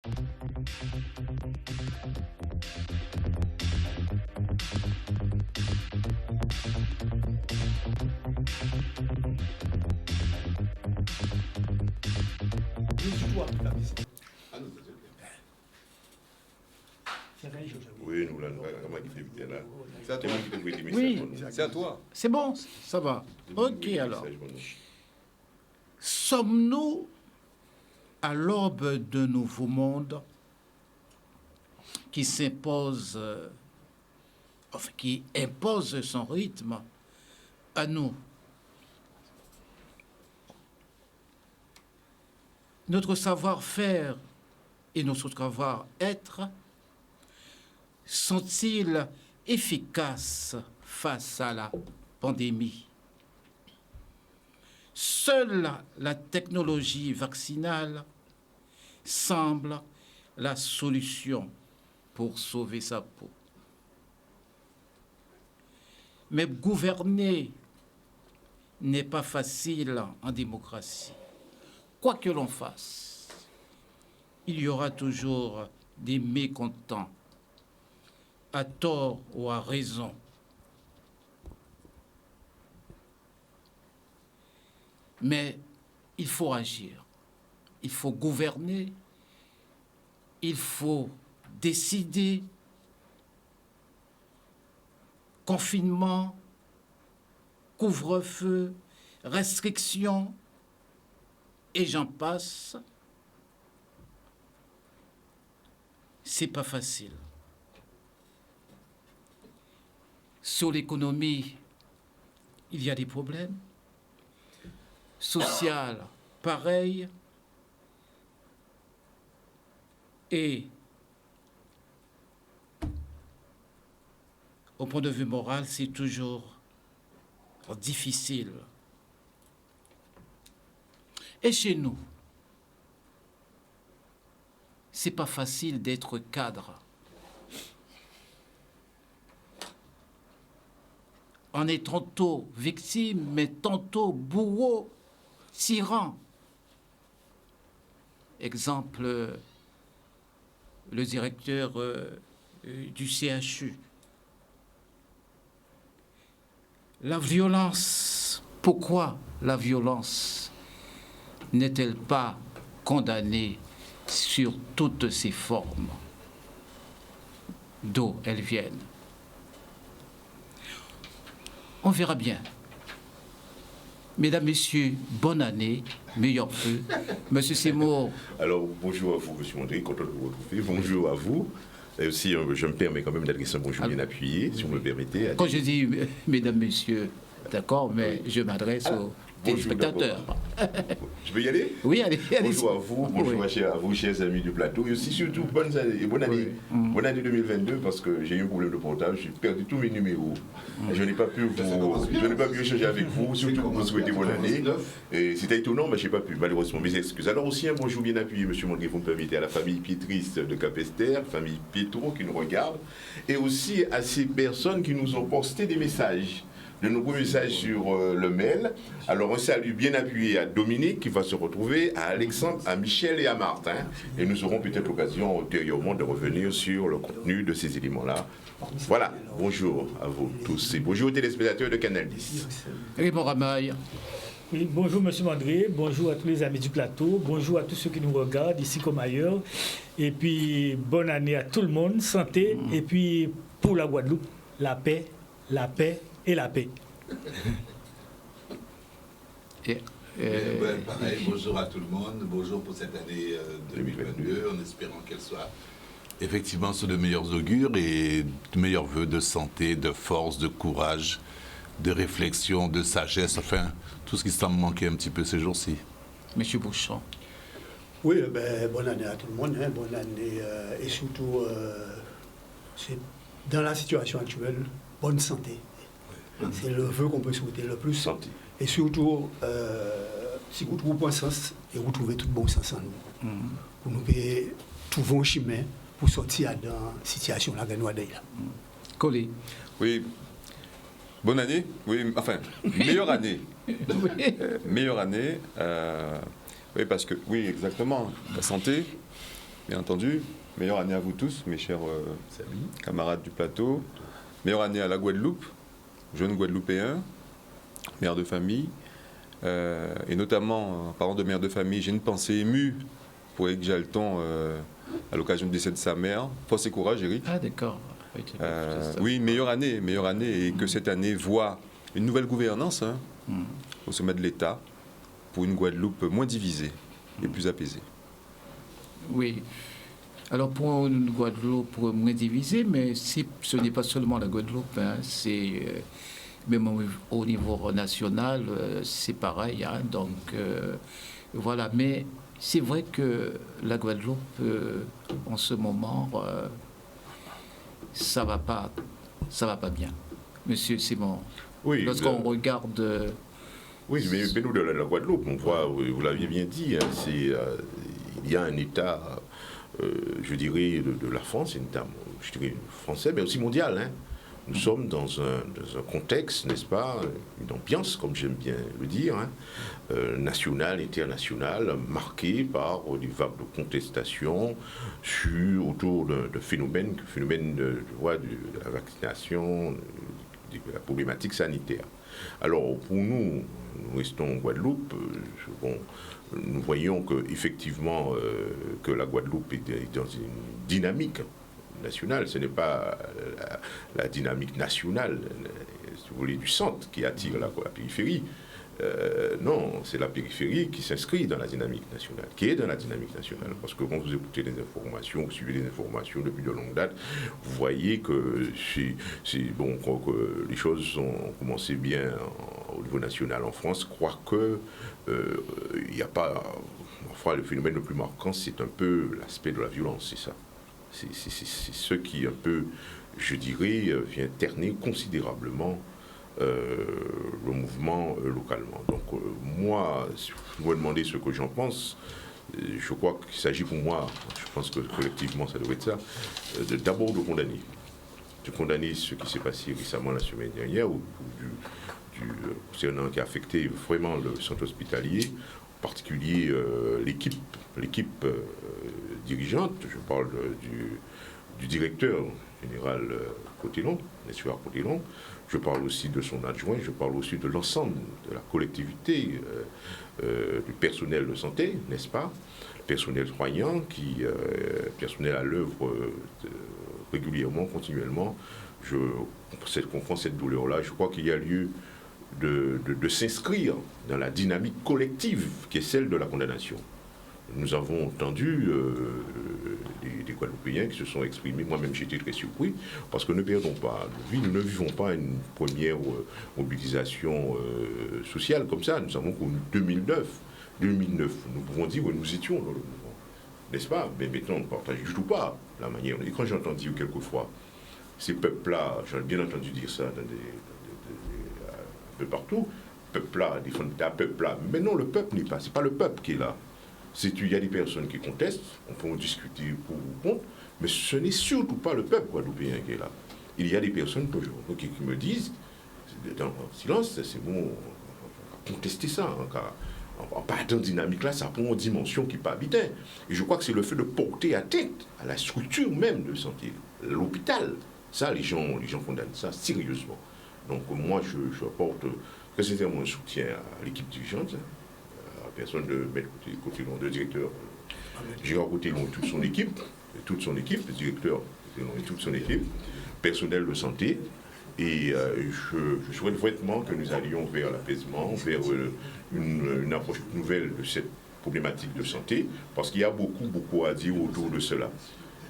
Oui, nous, là, comment il fait là? C'est à toi. Oui, C'est à toi. c'est bon, ça va. Ok, alors. Sommes-nous à l'aube d'un nouveau monde qui s'impose, enfin, qui impose son rythme à nous? Notre savoir-faire et notre savoir-être sont-ils efficaces face à la pandémie? Seule la technologie vaccinale semble la solution pour sauver sa peau. Mais gouverner n'est pas facile en démocratie. Quoi que l'on fasse, il y aura toujours des mécontents, à tort ou à raison. Mais il faut agir, il faut gouverner, il faut décider. Confinement, couvre-feu, restrictions, et j'en passe. C'est pas facile. Sur l'économie, il y a des problèmes. Social, pareil. Et au point de vue moral, c'est toujours difficile. Et chez nous, c'est pas facile d'être cadre. On est tantôt victime, mais tantôt bourreau, tyran. Exemple, le directeur du CHU. La violence, pourquoi la violence n'est-elle pas condamnée sur toutes ses formes, d'où elles viennent? On verra bien. Mesdames, Messieurs, bonne année, meilleurs vœux. Monsieur Seymour. Alors, bonjour à vous, Monsieur Mondry, content de vous retrouver. Bonjour à vous. Et aussi, je me permets quand même d'adresser un bonjour bien appuyé, si vous me permettez. Quand je dis Mesdames, Messieurs, d'accord, mais je m'adresse aux téléspectateurs. Je peux y aller? Oui, allez. Bonjour à vous, bonjour à vous, chers amis du plateau. Et aussi, surtout, bonne année 2022, parce que j'ai eu un problème de portable, j'ai perdu tous mes numéros. Je n'ai pas pu échanger avec vous, surtout pour vous souhaiter bonne année. Et c'était étonnant, mais je n'ai pas pu, malheureusement, mes excuses. Alors aussi, un bonjour bien appuyé, Monsieur Mondry, vous me permettez, à la famille Pietriste de Capesterre, famille Pietro qui nous regarde, et aussi à ces personnes qui nous ont posté des messages. De nombreux messages sur le mail. Alors un salut bien appuyé à Dominique qui va se retrouver, à Alexandre, à Michel et à Martin. Et nous aurons peut-être l'occasion ultérieurement de revenir sur le contenu de ces éléments-là. Voilà, bonjour à vous tous et bonjour aux téléspectateurs de Canal 10. Raymond Ramaille. Oui, bonjour M. Mondry, bonjour à tous les amis du plateau, bonjour à tous ceux qui nous regardent ici comme ailleurs. Et puis bonne année à tout le monde, santé. Et puis pour la Guadeloupe, la paix et la paix. Pareil, bonjour à tout le monde, bonjour pour cette année 2022, en espérant qu'elle soit effectivement sous de meilleurs augures et de meilleurs vœux de santé, de force, de courage, de réflexion, de sagesse, enfin tout ce qui semble manquer un petit peu ces jours-ci. Monsieur Bouchon. Oui, bonne année à tout le monde, bonne année et surtout, c'est dans la situation actuelle, bonne santé. C'est le vœu qu'on peut souhaiter le plus. Santé. Et surtout, si vous trouvez bon sens, et vous trouvez tout bon sens en nous. Pour nous trouver un chemin pour sortir dans la situation là, là. Collé. Oui. Bonne année. Oui, enfin, meilleure année. Meilleure année. Oui, parce que, oui, exactement. La santé. bien entendu. Meilleure année à vous tous, mes chers camarades du plateau. Meilleure année à la Guadeloupe, jeune Guadeloupéen, mère de famille. Et notamment, en parlant de mère de famille, j'ai une pensée émue pour Eric Jalton à l'occasion du décès de sa mère. Force et courage, Eric. Ah, d'accord. Oui, meilleure année, et que cette année voit une nouvelle gouvernance au sommet de l'État pour une Guadeloupe moins divisée et plus apaisée. Oui. Alors pour une Guadeloupe moins divisée, mais ce n'est pas seulement la Guadeloupe, c'est même au niveau national, c'est pareil. Donc voilà, mais c'est vrai que la Guadeloupe, en ce moment, ça va pas bien. Monsieur Simon, Oui, lorsqu'on regarde... Oui, mais nous, de la Guadeloupe, on voit, vous l'aviez bien dit, il y a un État, je dirais, de la France, un État, je dirais, français, mais aussi mondial. Hein. Nous sommes dans un contexte, n'est-ce pas, une ambiance, comme j'aime bien le dire, nationale, internationale, marquée par des vagues de contestation autour de phénomènes de la vaccination, de la problématique sanitaire. Alors, pour nous restons en Guadeloupe, nous voyons qu'effectivement, que la Guadeloupe est dans une dynamique nationale. Ce n'est pas la dynamique nationale, si vous voulez, du centre qui attire la périphérie. Non, c'est la périphérie qui s'inscrit dans la dynamique nationale, qui est dans la dynamique nationale. Parce que quand vous écoutez les informations, vous suivez les informations depuis de longue date, vous voyez que que les choses ont commencé bien au niveau national en France, quoique il n'y a pas... Enfin, le phénomène le plus marquant, c'est un peu l'aspect de la violence, c'est ça. C'est ce qui, un peu, je dirais, vient ternir considérablement le mouvement localement. Donc moi, si vous me demandez ce que j'en pense, je crois qu'il s'agit pour moi, je pense que collectivement ça doit être ça, d'abord de condamner ce qui s'est passé récemment la semaine dernière, concernant qui a affecté vraiment le centre hospitalier, en particulier l'équipe dirigeante. Je parle du directeur général Cotillon, Nessuar Cotillon. Je parle aussi de son adjoint, je parle aussi de l'ensemble de la collectivité, du personnel de santé, n'est-ce pas? Personnel soignant, personnel à l'œuvre régulièrement, continuellement. Je comprends cette douleur-là. Je crois qu'il y a lieu de s'inscrire dans la dynamique collective qui est celle de la condamnation. Nous avons entendu des Guadeloupéens qui se sont exprimés. Moi-même, j'étais très surpris, parce que ne perdons pas de vie, nous ne vivons pas une première mobilisation sociale comme ça. Nous avons connu 2009, nous pouvons dire que nous étions dans le mouvement, n'est-ce pas? Mais maintenant, on ne partage du tout pas la manière. Et quand j'entends dire quelquefois, ces peuples-là, j'ai bien entendu dire ça un peu partout, peuple-là, des peuple-là. Mais non, le peuple n'est pas, c'est pas le peuple qui est là. Il y a des personnes qui contestent, on peut en discuter pour ou contre, mais ce n'est surtout pas le peuple guadeloupéen qui est là. Il y a des personnes qui me disent, dans le silence, c'est bon, on va contester ça, en partant de dynamique-là, ça prend une dimension qui n'est pas habitée. Et je crois que c'est le fait de porter atteinte à la structure même de santé, l'hôpital. Ça, les gens condamnent ça sérieusement. Donc moi, je apporte très sincèrement un soutien à l'équipe dirigeante, personne de Cotillon, de directeur Gérard Cotillon et toute son équipe, le directeur Cotillon et toute son équipe, personnel de santé, et je souhaite vraiment que nous allions vers l'apaisement, vers une approche nouvelle de cette problématique de santé, parce qu'il y a beaucoup à dire autour de cela.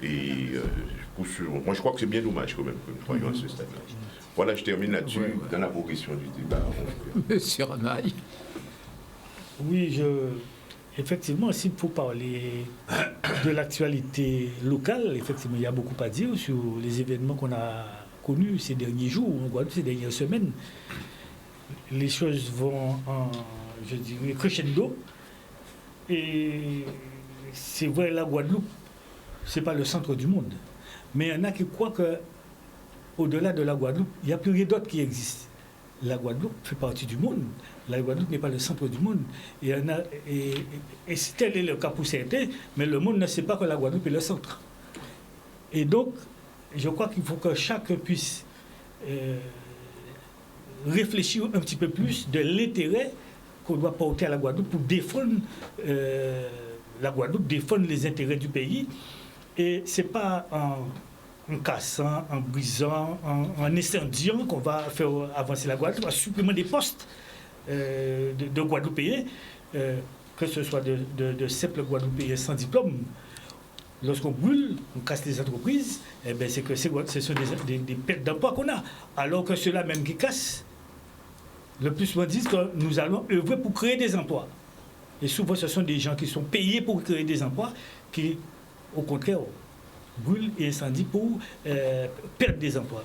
Et moi je crois que c'est bien dommage quand même que nous soyons à ce stade-là. Voilà, je termine là-dessus, dans la progression du débat. Monsieur Ranaï. Oui, effectivement, s'il faut parler de l'actualité locale, effectivement, il y a beaucoup à dire sur les événements qu'on a connus ces derniers jours, en Guadeloupe, ces dernières semaines. Les choses vont je dirais, crescendo. Et c'est vrai, la Guadeloupe, ce n'est pas le centre du monde. Mais il y en a qui croient qu'au-delà de la Guadeloupe, il n'y a plus rien d'autre qui existe. la Guadeloupe fait partie du monde. La Guadeloupe n'est pas le centre du monde. Et tel est le cas pour certains, mais le monde ne sait pas que la Guadeloupe est le centre. Et donc, je crois qu'il faut que chacun puisse réfléchir un petit peu plus de l'intérêt qu'on doit porter à la Guadeloupe pour défendre la Guadeloupe, défendre les intérêts du pays. Et ce n'est pas en cassant, en brisant, en incendiant qu'on va faire avancer la Guadeloupe, en supprimant des postes de Guadeloupéens, que ce soit de simples Guadeloupéens sans diplôme. Lorsqu'on brûle, on casse les entreprises, eh bien c'est que ce sont des pertes d'emploi qu'on a. Alors que ceux-là même qui cassent, le plus souvent disent que nous allons œuvrer pour créer des emplois. Et souvent, ce sont des gens qui sont payés pour créer des emplois, qui, au contraire, brûlent et incendient pour perdre des emplois.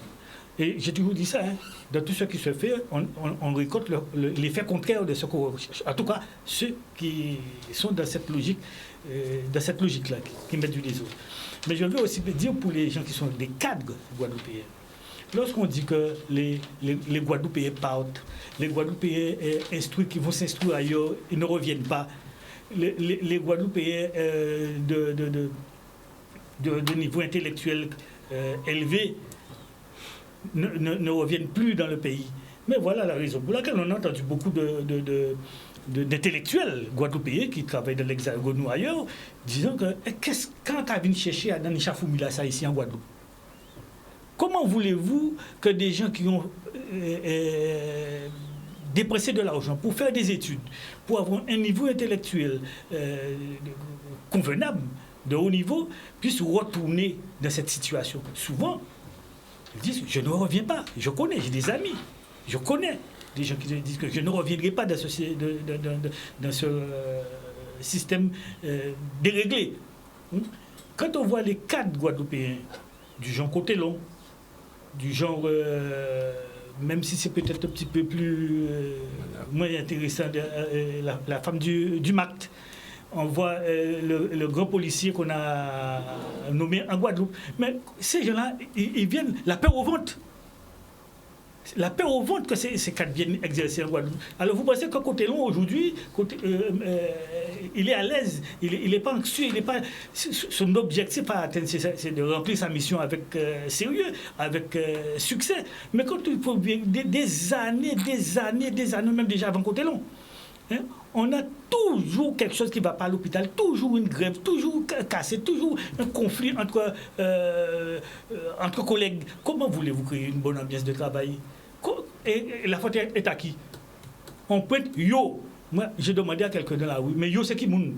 Et j'ai toujours dit ça, hein, dans tout ce qui se fait, on récolte l'effet contraire de ce qu'on recherche. En tout cas, ceux qui sont dans cette logique, là, qui mettent du réseau. Mais je veux aussi dire pour les gens qui sont des cadres guadeloupéens, lorsqu'on dit que les Guadeloupéens partent, les Guadeloupéens instruits qui vont s'instruire ailleurs, ils ne reviennent pas, les Guadeloupéens de niveau intellectuel élevé ne reviennent plus dans le pays. Mais voilà la raison pour laquelle on a entendu beaucoup d'intellectuels guadeloupéens qui travaillent dans l'Hexagone ou ailleurs, disant que quand tu as venu chercher à Danisha Foumila ça ici en Guadeloupe, comment voulez-vous que des gens qui ont dépensé de l'argent pour faire des études, pour avoir un niveau intellectuel convenable, de haut niveau, puissent retourner dans cette situation? Souvent, ils disent, je ne reviens pas. Je connais, j'ai des amis, je connais des gens qui disent que je ne reviendrai pas dans ce système déréglé. Quand on voit les cadres guadeloupéens, du genre Côté-Long, du genre, même si c'est peut-être un petit peu plus moins intéressant, la femme du MACT, on voit le grand policier qu'on a nommé en Guadeloupe. Mais ces gens-là, ils viennent la peur au ventre. La peur au ventre que ces cadres viennent exercer en Guadeloupe. Alors vous pensez que Côté-Long, aujourd'hui, il est à l'aise, il n'est pas anxieux, son objectif à atteindre, c'est de remplir sa mission avec sérieux, avec succès. Mais quand il faut des années, même déjà avant Côté-Long, hein, on a toujours quelque chose qui ne va pas à l'hôpital, toujours une grève, toujours cassé, toujours un conflit entre collègues. Comment voulez-vous créer une bonne ambiance de travail? Et la faute est à qui? On peut être yo. Moi, j'ai demandé à quelqu'un dans la rue, mais yo, c'est qui moun?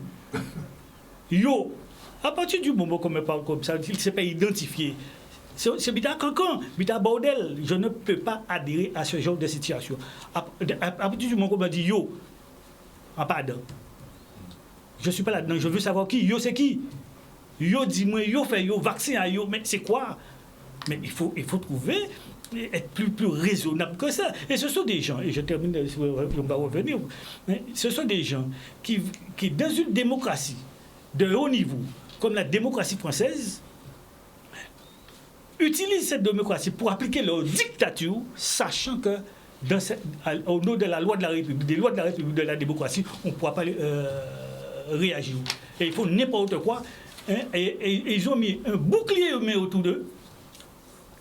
Yo. À partir du moment qu'on me parle comme ça, il ne s'est pas identifié. C'est bita cancan, bita bordel. Je ne peux pas adhérer à ce genre de situation. À partir du moment qu'on me dit yo, en pardon. Je ne suis pas là-dedans, je veux savoir qui. Yo, c'est qui? Yo, dis-moi, yo, fait yo, vaccin à yo, mais c'est quoi? Mais il faut trouver, être plus raisonnable que ça. Et ce sont des gens, et je termine, on va revenir, mais ce sont des gens qui, dans une démocratie de haut niveau, comme la démocratie française, utilisent cette démocratie pour appliquer leur dictature, sachant que au nom de la loi de la République, des lois de la République, de la démocratie, on ne pourra pas réagir. Et il faut n'importe quoi. Hein, et ils ont mis un bouclier humain autour d'eux.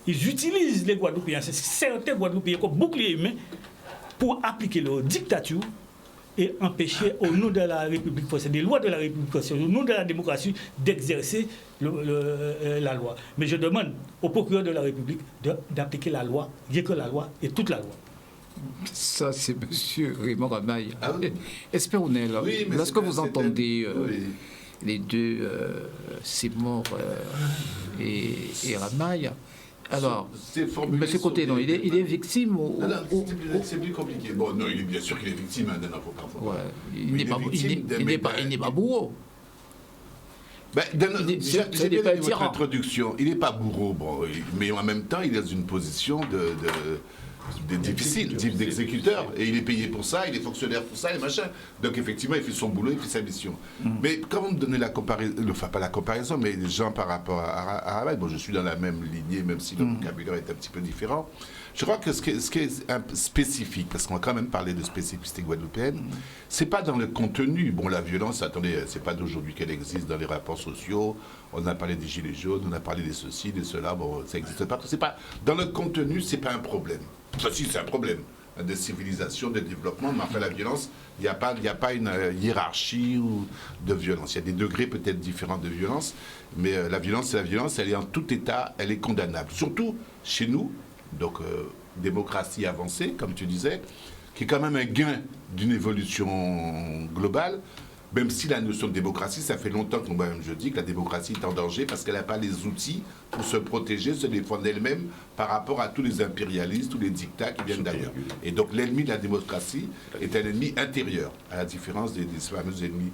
Ils utilisent les Guadeloupéens, certains Guadeloupéens comme bouclier humain, pour appliquer leur dictature et empêcher, au nom de la République française, des lois de la République française, au nom de la démocratie, d'exercer la loi. Mais je demande au procureur de la République d'appliquer la loi, rien que la loi et toute la loi. Ça, c'est M. Raymond Ramaille. Ah oui. Espéronnel, oui, lorsque vous entendez les deux, Simon et Ramaille, alors, M. Côté-Long, il est victime ou... Non, c'est plus compliqué. Bon, non, bien sûr qu'il est victime d'un avocat. Ouais, il n'est pas bourreau. J'ai bien dit votre introduction. Il n'est pas bourreau, bon, mais en même temps, il est dans une position difficile, d'exécuteur, et il est payé pour ça, il est fonctionnaire pour ça, et machin. Donc effectivement, il fait son boulot, il fait sa mission. Mais quand vous me donnez la comparaison, enfin pas la comparaison, mais les gens par rapport à Ahmed, bon, je suis dans la même lignée, même si le vocabulaire est un petit peu différent. Je crois que ce qui est spécifique, parce qu'on va quand même parler de spécificité guadeloupéenne, c'est pas dans le contenu. Bon, la violence, attendez, c'est pas d'aujourd'hui qu'elle existe dans les rapports sociaux. On a parlé des gilets jaunes, on a parlé des ceci, des cela. Bon, ça existe pas. C'est pas dans le contenu, c'est pas un problème. Ça, si, c'est un problème de civilisation, de développement. Mais enfin, la violence, il n'y a pas une hiérarchie ou de violence. Il y a des degrés peut-être différents de violence, mais la violence, c'est la violence. Elle est en tout état, elle est condamnable. Surtout chez nous. Donc, démocratie avancée, comme tu disais, qui est quand même un gain d'une évolution globale, même si la notion de démocratie, ça fait longtemps que je dis que la démocratie est en danger parce qu'elle n'a pas les outils pour se protéger, se défendre elle-même par rapport à tous les impérialistes, tous les dictats qui viennent d'ailleurs. Et donc, l'ennemi de la démocratie est un ennemi intérieur, à la différence des fameux ennemis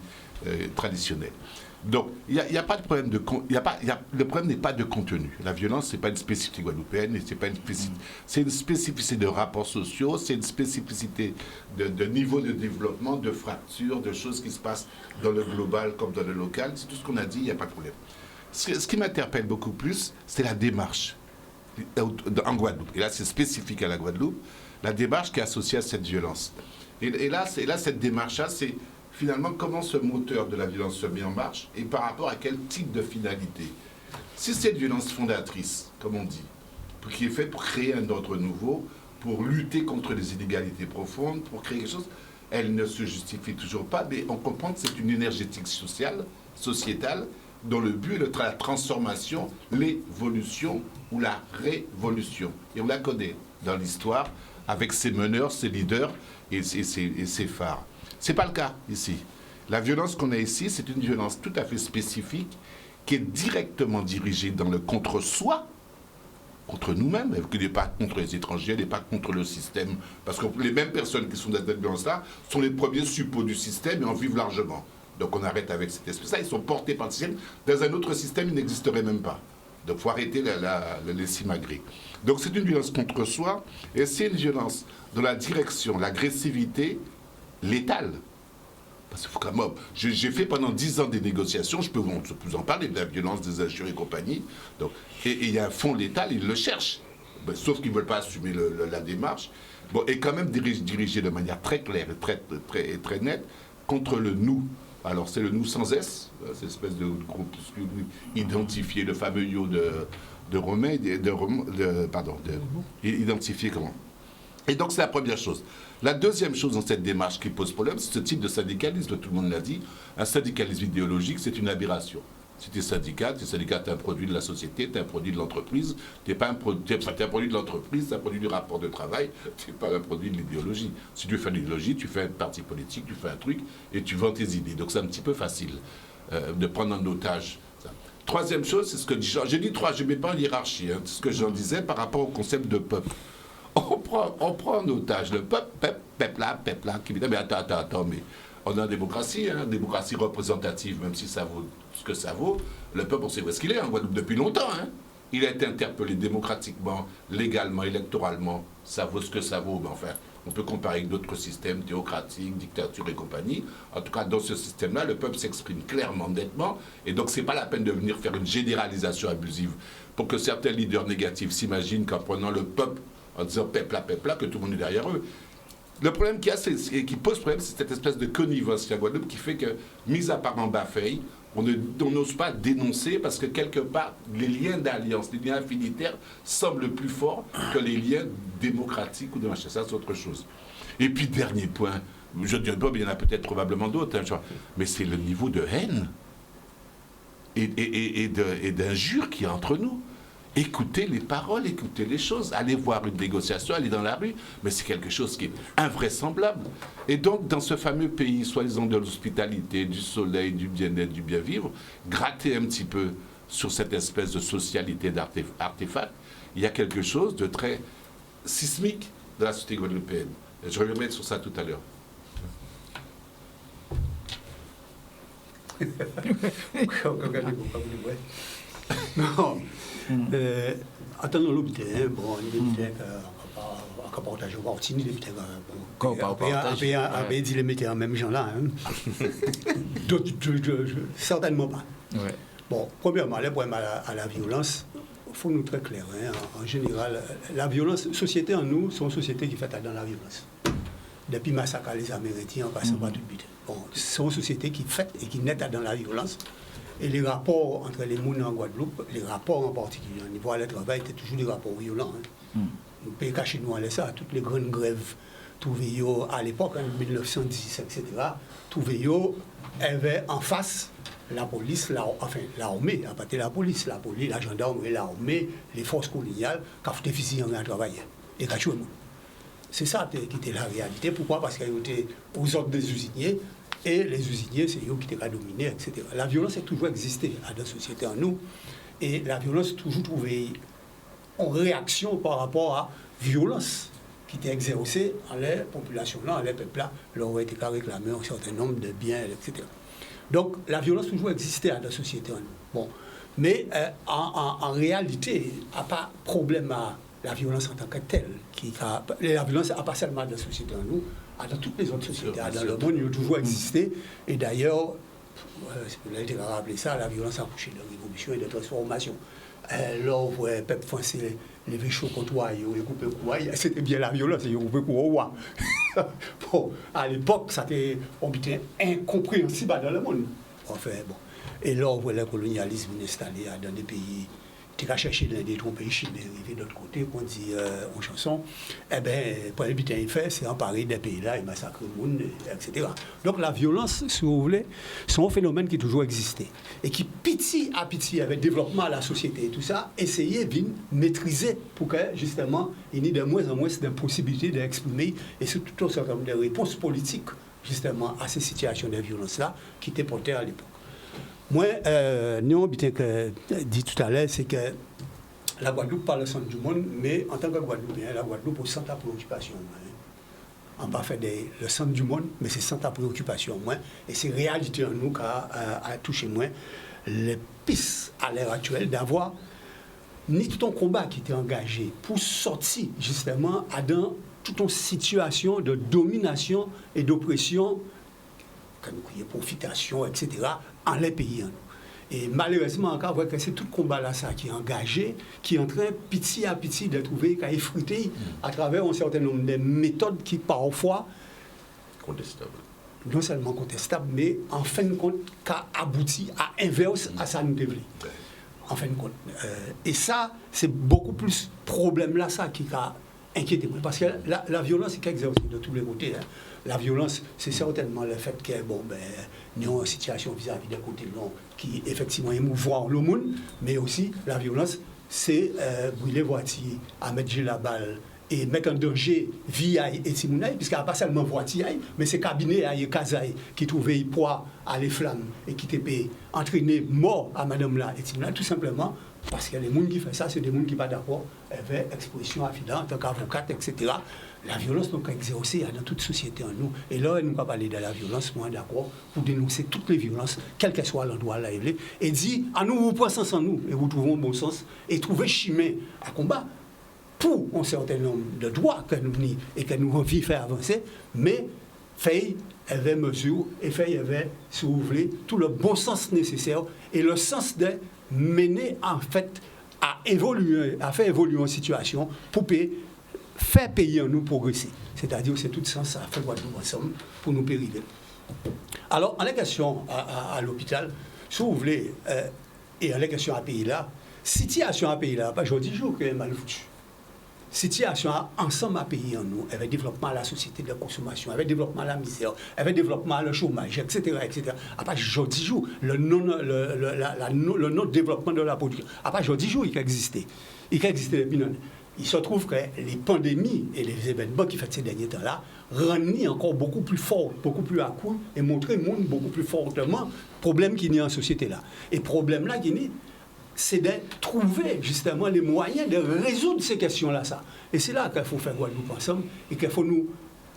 traditionnels. Donc, il n'y a pas de problème le problème n'est pas de contenu. La violence, ce n'est pas une spécificité guadeloupéenne, c'est une spécificité de rapports sociaux, c'est une spécificité de niveau de développement, de fractures, de choses qui se passent dans le global comme dans le local. C'est tout ce qu'on a dit, il n'y a pas de problème. Ce qui m'interpelle beaucoup plus, c'est la démarche en Guadeloupe. Et là, c'est spécifique à la Guadeloupe, la démarche qui est associée à cette violence. Et là, cette démarche-là, c'est finalement, comment ce moteur de la violence se met en marche et par rapport à quel type de finalité. Si c'est une violence fondatrice, comme on dit, qui est faite pour créer un ordre nouveau, pour lutter contre les inégalités profondes, pour créer quelque chose, elle ne se justifie toujours pas, mais on comprend que c'est une énergétique sociétale, dont le but est la transformation, l'évolution ou la révolution. Et on la connaît dans l'histoire avec ses meneurs, ses leaders et ses phares. Ce n'est pas le cas ici. La violence qu'on a ici, c'est une violence tout à fait spécifique qui est directement dirigée dans le contre-soi, contre nous-mêmes, qui n'est pas contre les étrangers, n'est pas contre le système. Parce que les mêmes personnes qui sont dans cette violence-là sont les premiers suppôts du système et en vivent largement. Donc on arrête avec cette espèce-là. Ils sont portés par le système. Dans un autre système, ils n'existeraient même pas. Donc il faut arrêter les simagrées. Donc c'est une violence contre soi et c'est une violence dans la direction, l'agressivité, létale. Parce qu'il faut quand même. J'ai fait pendant 10 ans des négociations, je peux vous en parler de la violence des injures et compagnie. Donc, et il y a un fond létal, ils le cherchent. Ben, sauf qu'ils ne veulent pas assumer la démarche. Bon, et quand même dirigé de manière très claire et très nette contre le nous. Alors c'est le nous sans S, cette espèce de groupe identifié, le fameux yo de Romain, identifié comment. Et donc c'est la première chose. La deuxième chose dans cette démarche qui pose problème, c'est ce type de syndicalisme, tout le monde l'a dit. Un syndicalisme idéologique, c'est une aberration. Si tu es syndicat, tu es un produit de la société, tu es un produit de l'entreprise, tu es un produit de l'entreprise, c'est un produit du rapport de travail, tu n'es pas un produit de l'idéologie. Si tu fais de l'idéologie, tu fais un parti politique, tu fais un truc et tu vends tes idées. Donc c'est un petit peu facile de prendre en otage ça. Troisième chose, c'est ce que j'ai dit trois, je ne mets pas en hiérarchie, hein, ce que j'en disais par rapport au concept de peuple. On prend en otage le peuple là, qui dit, mais attends, mais on a une démocratie, démocratie représentative, même si ça vaut ce que ça vaut. Le peuple, on sait où est-ce qu'il est, en Guadeloupe, depuis longtemps. Hein. Il a été interpellé démocratiquement, légalement, électoralement, ça vaut ce que ça vaut. Mais enfin, on peut comparer avec d'autres systèmes théocratiques, dictature et compagnie. En tout cas, dans ce système-là, le peuple s'exprime clairement, nettement, et donc c'est pas la peine de venir faire une généralisation abusive pour que certains leaders négatifs s'imaginent qu'en prenant le peuple, en disant peuple là, que tout le monde est derrière eux. Le problème qu'il y a, et qui pose problème, c'est cette espèce de connivence à Guadeloupe qui fait que, mis à part en Bafeille, on n'ose pas dénoncer parce que quelque part, les liens d'alliance, les liens affinitaires semblent plus forts que les liens démocratiques ou de machin. Ça, c'est autre chose. Et puis, dernier point, je ne dis pas, mais il y en a peut-être probablement d'autres, hein, mais c'est le niveau de haine et d'injure qui est entre nous. Écoutez les paroles, écoutez les choses, allez voir une négociation, allez dans la rue, mais c'est quelque chose qui est invraisemblable. Et donc, dans ce fameux pays, soi-disant de l'hospitalité, du soleil, du bien-être, du bien-vivre, gratter un petit peu sur cette espèce de socialité d'artefact, il y a quelque chose de très sismique de la société guadeloupéenne. Et je reviendrai sur ça tout à l'heure. Non. Attendons l'objet, bon, on dit qu'on ne va pas on partage au Martini, les metteurs, Quand on partage, après, dit les metteurs en même genre là. Certainement pas. ouais. Bon, premièrement, les problèmes à la violence, il faut nous très clair. En général, la violence, société en nous, c'est une société qui fait dans la violence. Depuis massacre les Amérindiens en passant par tout le but. Bon, c'est une société qui fait et qui naît dans la violence. Et les rapports entre les mouns en Guadeloupe, les rapports en particulier au niveau de travail, étaient toujours des rapports violents. Nous pouvons cacher nous en ça, toutes les grandes grèves, trouvées à l'époque, en 1910, etc., trouvées avaient en face la police, l'armée, à partir de la police, la gendarmerie, l'armée, les forces coloniales, qui ont fait des fusils en travail. Et qui ont c'est ça qui était la réalité. Pourquoi? Parce qu'ils étaient aux ordres des usiniers, et les usiniers, c'est eux qui étaient dominés, etc. La violence a toujours existé dans la société en nous, et la violence toujours trouvée en réaction par rapport à violence qui était exercée en les populations-là, en les peuples-là, leur aurait été réclamé un certain nombre de biens, etc. Donc la violence toujours existé dans la société en nous. Bon. Mais en réalité, il n'y a pas de problème à la violence en tant que telle. La violence n'a pas seulement dans la société en nous, dans toutes les autres sociétés. Dans le monde, il a toujours existé. Et d'ailleurs, vous avez rappelé ça, la violence a accouché de révolution et de transformation. Là, vous voyez le peuple français lever chaud contre roi, il a coupé le roi, c'était bien la violence, il a coupé le roi. Bon, à l'époque, ça était incompréhensible dans le monde. Enfin, bon. Et là, on voit le colonialisme installé dans des pays. Tu as cherché dans des pays chinois, et de l'autre côté, qu'on dit en chanson, eh bien, pour le but fait, c'est emparer des pays-là et massacrer le monde, etc. Donc la violence, si vous voulez, c'est un phénomène qui a toujours existé. Et qui, petit à petit, avec le développement de la société et tout ça, essayait de maîtriser pour que, justement, il y ait de moins en moins de possibilités d'exprimer et surtout tout un certain nombre de réponses politiques, justement, à ces situations de violence-là qui étaient portées à l'époque. Moi, nous, que dit tout à l'heure, c'est que la Guadeloupe parle le centre du monde, mais en tant que Guadeloupéen, la Guadeloupe au centre de préoccupation. On ne pas fait le centre du monde, mais c'est centre de préoccupation. Et c'est réalité en nous qui a touché moins les pistes à l'heure actuelle d'avoir ni tout un combat qui était engagé pour sortir justement dans toute une situation de domination et d'oppression, profitation, etc., en les pays. Et malheureusement, encore, c'est tout le combat-là qui est engagé, qui est en train, petit à petit, de trouver, qui a effrité à travers un certain nombre de méthodes qui, parfois, contestables. Non seulement contestables, mais en fin de compte, qui a abouti à inverse à ça nous devons. En fin de compte. Et ça, c'est beaucoup plus problème-là, ça, qui a inquiété. Parce que la violence, c'est qu'exerce de tous les côtés. La violence, c'est certainement le fait que, nous avons une situation vis-à-vis d'un côté qui effectivement émouvoir le monde, mais aussi la violence, c'est brûler voiture, à mettre la balle et mettre en danger vie et Timounay, puisqu'il n'y a pas seulement voiture, mais c'est cabinet et casaille qui trouvaient poids à les flammes et qui étaient entraîné mort à madame là et Timounay, tout simplement parce que les gens qui font ça, c'est des gens qui ne sont pas d'accord avec exposition à Fida en tant qu'avocate, etc. La violence donc exercée dans toute société en nous. Et là, nous ne pouvons pas parler de la violence, moi d'accord, pour dénoncer toutes les violences, quel que soit l'endroit là, et dit, à nous, vous prenez sens en nous, et vous trouvez un bon sens, et trouvez chemin à combat pour un certain nombre de droits que nous venons et que nous envie faire avancer, mais fait avait mesure, et fait avait, si vous voulez, tout le bon sens nécessaire, et le sens de mener, en fait, à faire évoluer une situation pour faire payer en nous progresser. C'est-à-dire c'est tout sens à faire Guadeloupe ensemble pour nous périver. Alors, en la question à l'hôpital, si vous voulez, et en la question à pays là, situation à pays là, pas je dis jour que mal foutu. Situation ensemble à pays en nous, avec développement de la société de la consommation, avec développement de la misère, avec développement du chômage, etc., etc. Après, je dis jour, le non-développement de la production. Après, je dis jour, il existait. Il existait depuis non. Il se trouve que les pandémies et les événements qui font ces derniers temps-là rendent encore beaucoup plus fort, beaucoup plus à coup et montrent le monde beaucoup plus fortement le problème qu'il y a en société là. Et le problème là qu'il y a, c'est de trouver justement les moyens de résoudre ces questions-là. Ça. Et c'est là qu'il faut faire Guadeloupe ensemble et qu'il faut nous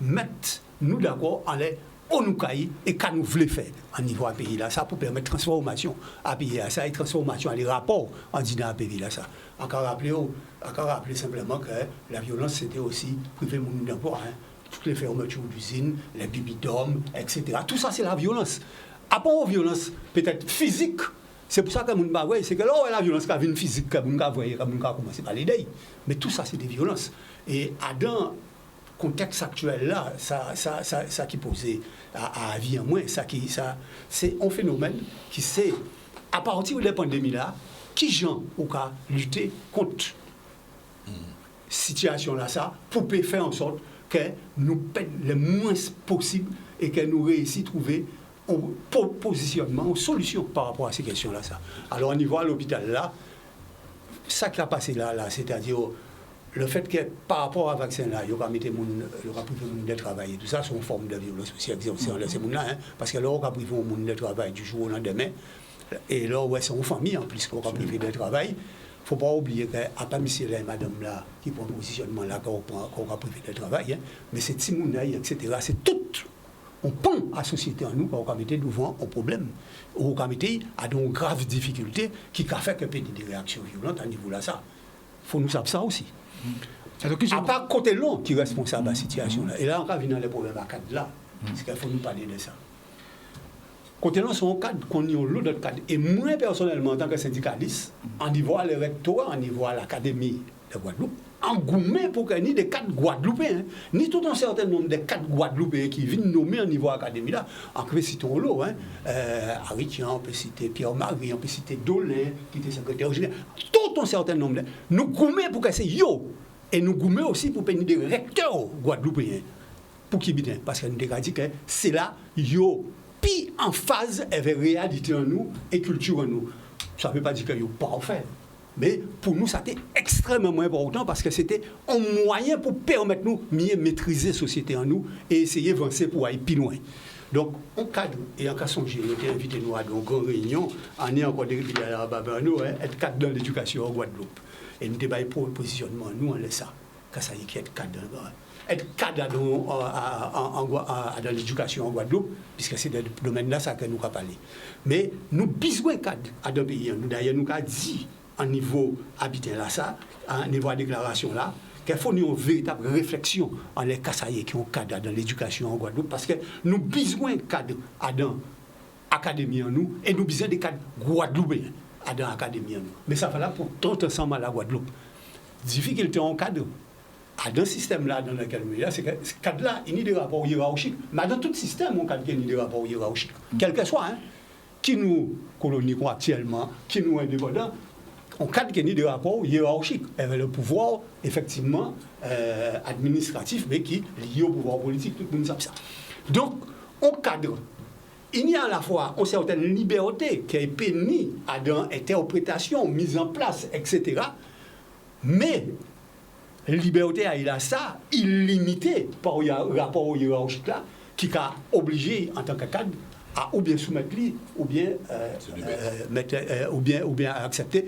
mettre, nous d'accord, en les on nous caille et qu'à nous voulons faire au niveau du pays là, ça pour permettre transformation à pays là, ça et transformation à les rapports en disant pays là ça. Encore rappeler simplement que la violence c'était aussi priver le monde d'emploi, hein. Toutes les fermetures d'usines, les bibidômes, etc. Tout ça c'est la violence. À part la violence peut-être physique, c'est pour ça que mon bagoué, c'est que là la violence qui vient physique, que mon voyez, que mon commencer par l'idée. Mais tout ça c'est des violences. Et dans contexte actuel là, ça qui posait à vie en moins, c'est un phénomène qui c'est à partir de la pandémie là, qui gens au cas lutter contre situation là ça pour faire en sorte que nous pète le moins possible et que nous réussissons à trouver un positionnement, une solution par rapport à ces questions là ça. Alors au niveau à l'hôpital là, ça qui a passé là, c'est-à-dire le fait que par rapport à vaccin là, il y aura privé monde de travail, tout ça c'est une forme de violence aussi exercée en ces monde là, parce que là on a privé monde de travail du jour au lendemain, et là ouais c'est une famille en plus qu'on a privé de travail. Il ne faut pas oublier qu'à pas monsieur là et madame là qui prend positionnement là qu'on a privé de travail, hein, mais c'est Timoun là, etc. C'est tout on prend à la société en nous qu'on a mis devant un problème, ou qu'on a mis à de graves difficultés qui a fait que des réactions violentes à niveau là ça. Il faut nous savoir ça aussi. À part côté long qui est responsable de la situation là. Et là, on va venir dans les problèmes à cadre là. Parce qu'il faut nous parler de ça. Côté long, c'est un cadre qu'on y a l'autre cadre. Et moi, personnellement, en tant que syndicaliste, en niveau à l'électorat, en niveau à l'académie de Guadeloupe, en gourmet pour qu'il y ait des cadres guadeloupéens, ni tout un certain nombre de cadres guadeloupéens qui viennent nommer au niveau académie là. On peut citer Olo, Aritian, on peut citer Pierre-Marie, on peut citer Dolin, qui était secrétaire général. Tout un certain nombre de. Nous gourmet pour que c'est yo. Et nous gourmet aussi pour payer des recteurs guadeloupéens. Pour qui bien. Parce que nous avons dit que c'est là, yo, puis en phase avec la réalité en nous et culture en nous. Ça ne veut pas dire que yo parfait. Mais pour nous, ça a été extrêmement important parce que c'était un moyen pour permettre nous de mieux maîtriser la société en nous et essayer d'avancer pour aller plus loin. Donc, on cadre, et en cas songer, nous avons invité nous à une grande réunion, on est encore des à Babano, être cadre dans l'éducation en Guadeloupe. Et nous avons pour le positionnement, nous, on laisse ça. Quand ça y est, être cadre dans l'éducation en Guadeloupe, puisque c'est dans le domaine là ça que nous avons parlé. Mais nous avons besoin de cadre dans le pays. D'ailleurs, nous avons dit, au niveau habitant là, ça, au niveau de la déclaration là, qu'il faut une véritable réflexion en les Kassaïers qui ont cadre dans l'éducation en Guadeloupe, parce que nous avons besoin de cadre dans l'académie en nous, et nous avons besoin de cadres guadeloupéens dans l'académie en nous. Mais ça va là pour tout ensemble à la Guadeloupe. Difficulté en cadre, dans le système là dans lequel nous sommes, c'est que ce cadre là, il y a des rapports hiérarchiques, mais dans tout système, on cadre il y a des rapports hiérarchiques, quel que soit, hein, qui nous colonisons actuellement, qui nous indépendants. On cadre qu'il y a des rapports hiérarchiques avec le pouvoir, effectivement, administratif, mais qui est lié au pouvoir politique, tout le monde sait ça. Donc, on cadre. Il y a à la fois une certaine liberté qui est permise à l'interprétation, mise en place, etc. Mais, la liberté, il a ça, illimitée par le rapport hiérarchique là, qui a obligé, en tant que cadre, à ou bien soumettre lui, ou bien accepter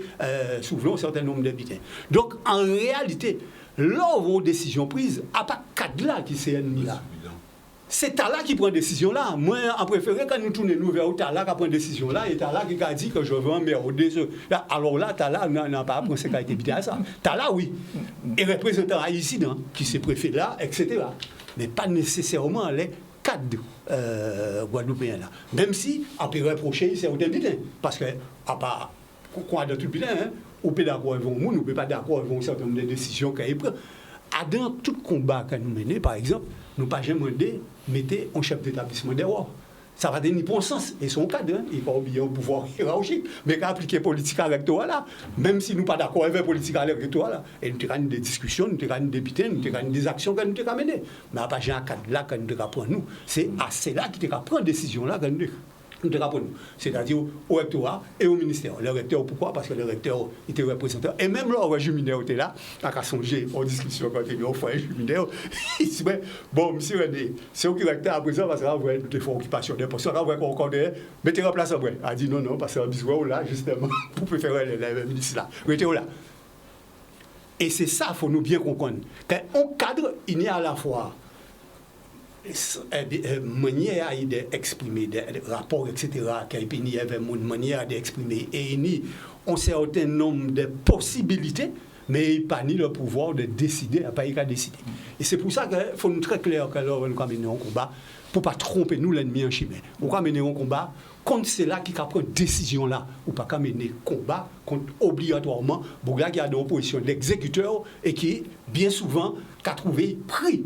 souvent un certain nombre d'habitants. Donc, en réalité, lors où décision prise, à pas cadre là qui s'est ennemi là. C'est Tala qui prend décision là. Moi, en préféré, quand nous tournons vers Tala qui prend décision là, et Tala qui a dit que je veux un maire là, alors là, Tala n'a pas appris ce qui a été évité à ça. Tala, oui. Et représentant haïtien, qui s'est préfet là, etc. Mais pas nécessairement les cadres guadeloupéens là. Même si, on peut reprocher certains bitins. Parce que, à part, quoi de tout bitin, hein, on peut d'accord avec nous, on ne peut pas d'accord avec un certain nombre de décisions qu'il prend. Dans tout combat que nous menons, par exemple, nous pas jamais demandé mettre un chef d'établissement dehors. Ça va donner bon sens. Et son cadre, hein, il ne faut pas oublier un pouvoir hiérarchique, mais qu'à appliquer politique électorale là, même si nous ne sommes pas d'accord avec la politique électorale là, et nous avons des discussions, nous avons des députés, nous avons des actions que nous avons menées. Mais à part un cadre là que nous devons prendre, c'est à cela qui devons prendre décision là que nous devons. C'est-à-dire au rectorat et au ministère. Le recteur, pourquoi? Parce que le recteur était représentant. Et même là, le juminaire était là, à songer aux discussions quand il y a au foyer juminaire. Il dit, bon, monsieur René, c'est au recteur à présent, parce que là, vous avez des fois occupation des postes. Là, vous avez encore des. Mettez en place après. Il a dit non, parce que un bisou là, justement, pour préférer le ministre là. Mettez là. Et c'est ça, il faut nous bien comprendre. Qu'un cadre, il y a à la fois manière d'exprimer des rapports, etc., qu'il y avait une manière d'exprimer et ni un certain nombre de possibilités, mais il n'y a pas ni le pouvoir de décider, il n'y a pas qu'à décider. Et c'est pour ça qu'il faut nous très clair que là, on va mener un combat pour ne pas tromper nous l'ennemi en chimère. On va mener un combat contre ceux-là qui prennent une décision là, ou pas qu'à mener un combat contre obligatoirement, pour gars qui a dans position d'exécuteur et qui, bien souvent, a trouvé pris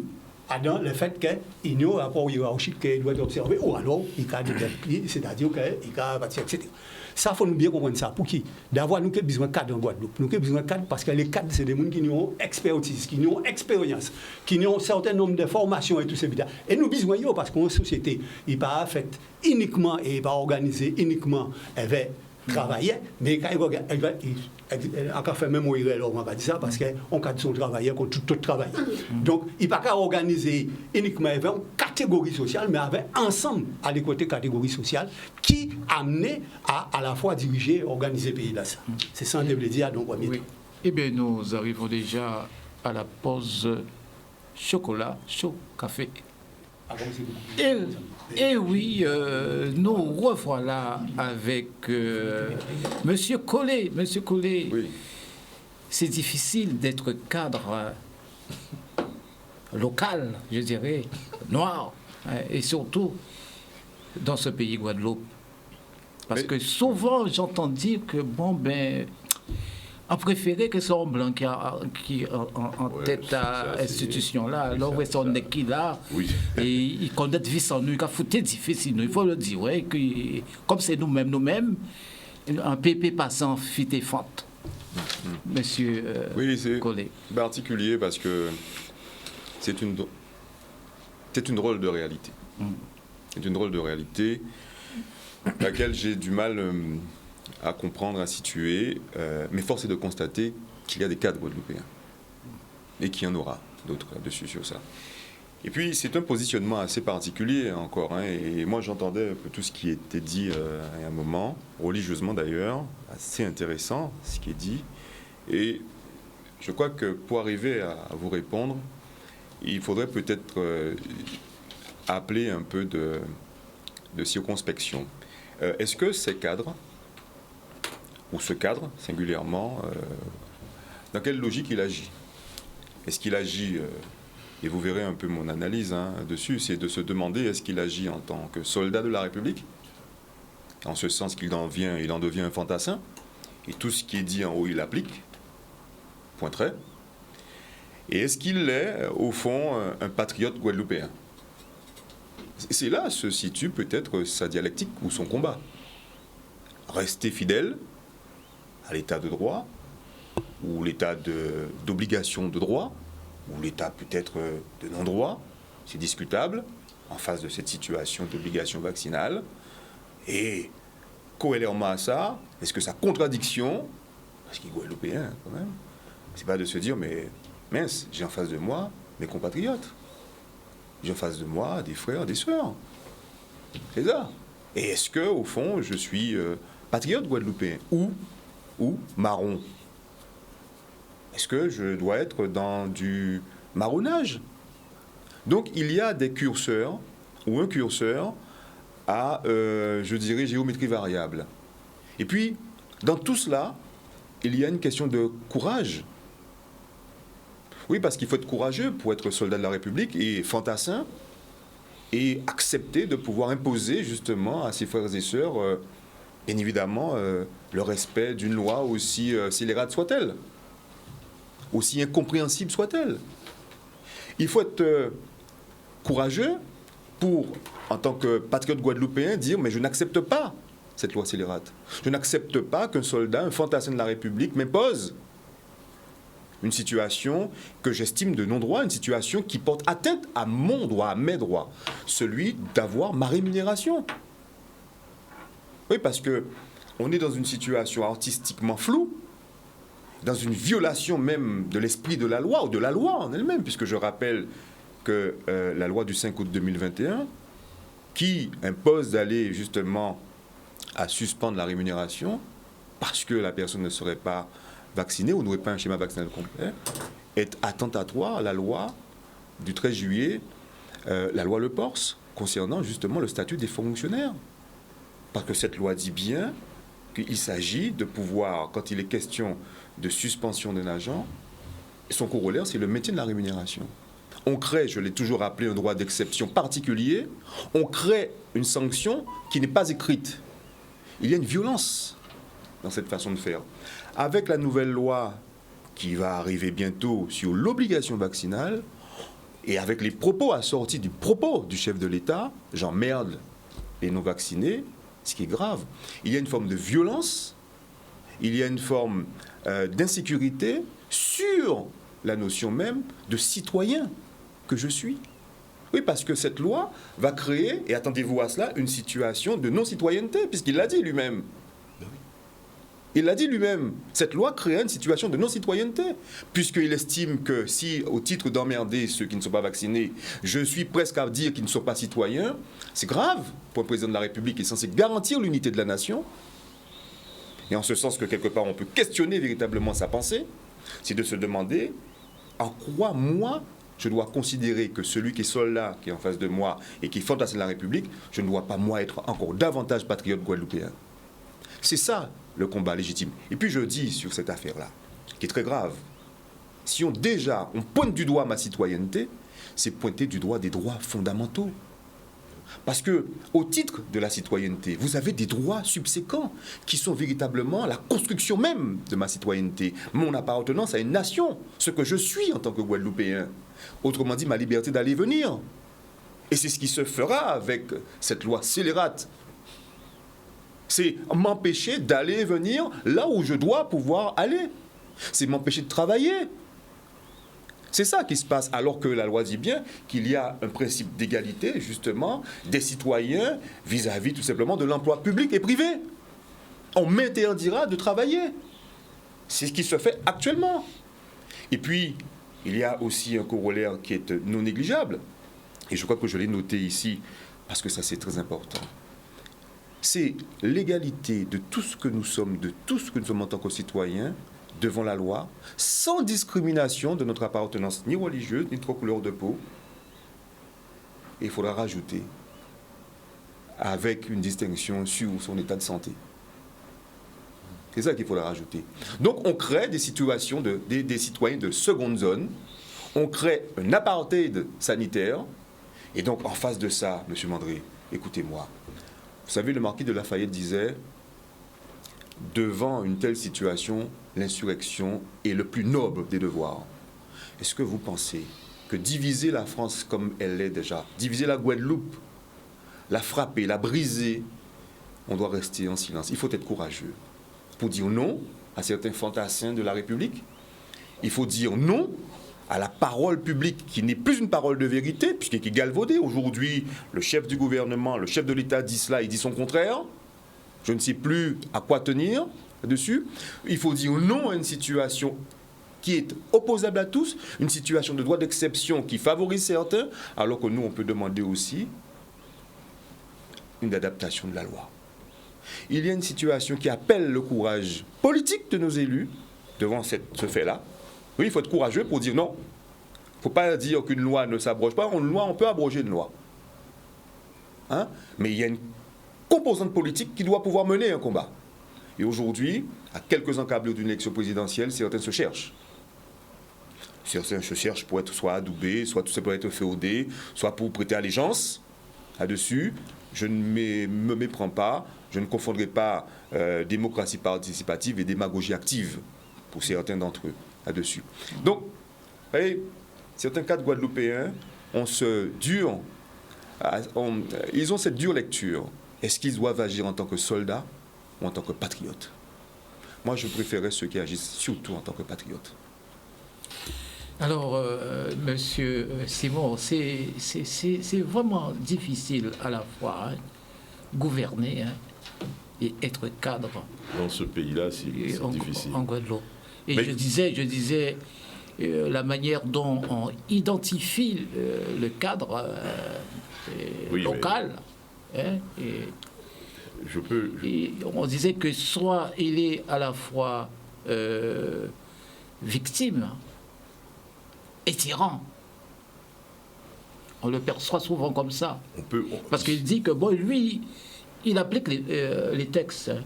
dans le fait qu'il y a un rapport hiérarchique qu'il doit observer, ou alors il y a des pieds, c'est-à-dire qu'il y a bâti, etc. Ça, il faut nous bien comprendre ça. Pour qui? D'avoir nous besoin de cadre en Guadeloupe. Nous avons besoin de cadre parce que les cadres, c'est des gens qui ont expertise, qui ont expérience, qui ont un certain nombre de formations et tout ça. Et nous besoin de parce qu'une société, il n'est pas faite uniquement et pas organisée uniquement avec travailler, mais quand elle va faire même on va dire ça parce qu'on cadre son travailleur contre tout travail. Donc, il ne peut pas organiser uniquement avec une catégorie sociale, mais avec ensemble à les côtés catégorie sociale qui amenait à la fois diriger et organiser le pays là. C'est ça que je voulais dire. Donc, oui. Eh bien, nous arrivons déjà à la pause chocolat, chaud, café. Et oui, nous revoilà avec Monsieur Collet. Monsieur Collet, oui. C'est difficile d'être cadre local, je dirais, noir, et surtout dans ce pays Guadeloupe. Parce que souvent, j'entends dire que, bon, ben, on préférait que ce soit un blanc qui en tête à l'institution là. Alors, on est qui là, oui. Et il connaît vie sans nous, il a foutu difficile, il faut le dire, ouais, que, comme c'est nous-mêmes, un pépé passant fit et fente. Monsieur Collet. C'est particulier parce que c'est une drôle de réalité. C'est une drôle de réalité laquelle j'ai du mal à comprendre, à situer, mais force est de constater qu'il y a des cadres guadeloupéens et qu'il y en aura d'autres là-dessus sur ça. Et puis c'est un positionnement assez particulier encore, hein, et moi j'entendais un peu tout ce qui était dit à un moment, religieusement d'ailleurs, assez intéressant ce qui est dit, et je crois que pour arriver à vous répondre, il faudrait peut-être appeler un peu de circonspection. Est-ce que ces cadres, ou ce cadre singulièrement, dans quelle logique il agit? Est-ce qu'il agit, et vous verrez un peu mon analyse dessus, c'est de se demander est-ce qu'il agit en tant que soldat de la République, en ce sens qu'il en devient un fantassin, et tout ce qui est dit en haut il applique, point trait, et est-ce qu'il est au fond un patriote guadeloupéen? C'est là se situe peut-être sa dialectique ou son combat. Rester fidèle à l'état de droit, ou l'état d'obligation de droit, ou l'état peut-être de non-droit, c'est discutable, en face de cette situation d'obligation vaccinale. Et cohéremment à ça, est-ce que sa contradiction, parce qu'il est guadeloupéen quand même, c'est pas de se dire, mais mince, j'ai en face de moi mes compatriotes. J'ai en face de moi des frères, des sœurs. C'est ça. Et est-ce que, au fond, je suis patriote guadeloupéen ou marron? Est-ce que je dois être dans du marronnage? Donc, il y a des curseurs, ou un curseur, à, je dirais, géométrie variable. Et puis, dans tout cela, il y a une question de courage. Oui, parce qu'il faut être courageux pour être soldat de la République et fantassin et accepter de pouvoir imposer justement à ses frères et sœurs, bien évidemment, le respect d'une loi aussi scélérate soit-elle, aussi incompréhensible soit-elle. Il faut être courageux pour, en tant que patriote guadeloupéen, dire « mais je n'accepte pas cette loi scélérate. Je n'accepte pas qu'un soldat, un fantassin de la République m'impose une situation que j'estime de non-droit, une situation qui porte atteinte à mon droit, à mes droits, celui d'avoir ma rémunération. » Oui, parce que on est dans une situation artistiquement floue, dans une violation même de l'esprit de la loi, ou de la loi en elle-même, puisque je rappelle que la loi du 5 août 2021, qui impose d'aller justement à suspendre la rémunération, parce que la personne ne serait pas vaccinée ou n'aurait pas un schéma vaccinal complet, est attentatoire à la loi du 13 juillet la loi Le Pors concernant justement le statut des fonctionnaires. Parce que cette loi dit bien qu'il s'agit de pouvoir, quand il est question de suspension d'un agent, son corollaire, c'est le maintien de la rémunération. On crée, je l'ai toujours appelé, un droit d'exception particulier. On crée une sanction qui n'est pas écrite. Il y a une violence dans cette façon de faire. Avec la nouvelle loi qui va arriver bientôt sur l'obligation vaccinale, et avec les propos assortis du propos du chef de l'État, j'emmerde les non-vaccinés, ce qui est grave. Il y a une forme de violence, il y a une forme d'insécurité sur la notion même de citoyen que je suis. Oui, parce que cette loi va créer, et attendez-vous à cela, une situation de non-citoyenneté, puisqu'il l'a dit lui-même. Il l'a dit lui-même, cette loi crée une situation de non-citoyenneté, puisqu'il estime que si, au titre d'emmerder ceux qui ne sont pas vaccinés, je suis presque à dire qu'ils ne sont pas citoyens, c'est grave pour un président de la République qui est censé garantir l'unité de la nation. Et en ce sens que quelque part on peut questionner véritablement sa pensée, c'est de se demander en quoi moi je dois considérer que celui qui est soldat, qui est en face de moi et qui fantasme la République, je ne dois pas moi être encore davantage patriote guadeloupéen. C'est ça le combat légitime. Et puis je dis sur cette affaire-là, qui est très grave, si on pointe du doigt ma citoyenneté, c'est pointer du doigt des droits fondamentaux. Parce que, au titre de la citoyenneté, vous avez des droits subséquents qui sont véritablement la construction même de ma citoyenneté, mon appartenance à une nation, ce que je suis en tant que Guadeloupéen. Autrement dit, ma liberté d'aller et venir. Et c'est ce qui se fera avec cette loi scélérate. C'est m'empêcher d'aller et venir là où je dois pouvoir aller. C'est m'empêcher de travailler. C'est ça qui se passe, alors que la loi dit bien qu'il y a un principe d'égalité, justement, des citoyens vis-à-vis tout simplement de l'emploi public et privé. On m'interdira de travailler. C'est ce qui se fait actuellement. Et puis, il y a aussi un corollaire qui est non négligeable, et je crois que je l'ai noté ici, parce que ça c'est très important. C'est l'égalité de tout ce que nous sommes, en tant que citoyens, devant la loi, sans discrimination de notre appartenance ni religieuse, ni de couleur de peau. Et il faudra rajouter, avec une distinction sur son état de santé. C'est ça qu'il faudra rajouter. Donc on crée des situations, des citoyens de seconde zone, on crée un apartheid sanitaire, et donc en face de ça, M. Mandré, écoutez-moi, vous savez, le marquis de Lafayette disait, devant une telle situation, l'insurrection est le plus noble des devoirs. Est-ce que vous pensez que diviser la France comme elle l'est déjà, diviser la Guadeloupe, la frapper, la briser, on doit rester en silence? Il faut être courageux pour dire non à certains fantassins de la République. Il faut dire non à la parole publique qui n'est plus une parole de vérité, puisqu'elle est galvaudée. Aujourd'hui, le chef du gouvernement, le chef de l'État dit cela, il dit son contraire. Je ne sais plus à quoi tenir dessus. Il faut dire non à une situation qui est opposable à tous, une situation de droit d'exception qui favorise certains, alors que nous, on peut demander aussi une adaptation de la loi. Il y a une situation qui appelle le courage politique de nos élus devant ce fait-là. Oui, il faut être courageux pour dire non. Il ne faut pas dire qu'une loi ne s'abroge pas. Une loi, on peut abroger une loi. Hein? Mais il y a une composante politique qui doit pouvoir mener un combat. Et aujourd'hui, à quelques encablures d'une élection présidentielle, certains se cherchent. Certains se cherchent pour être soit adoubés, soit tout simplement être féodés, soit pour prêter allégeance là-dessus. Je ne me méprends pas, je ne confondrai pas démocratie participative et démagogie active pour certains d'entre eux là-dessus. Donc, vous voyez, certains cadres guadeloupéens ils ont cette dure lecture. Est-ce qu'ils doivent agir en tant que soldats ou en tant que patriotes? Moi, je préférais ceux qui agissent surtout en tant que patriotes. Alors, monsieur Simon, c'est vraiment difficile à la fois gouverner et être cadre. Dans ce pays-là, c'est difficile. En Guadeloupe. Et mais... je disais la manière dont on identifie le cadre local. Et on disait que soit il est à la fois victime et tyran. On le perçoit souvent comme ça. Parce qu'il qu'il dit que, bon, lui, il applique les textes. Hein.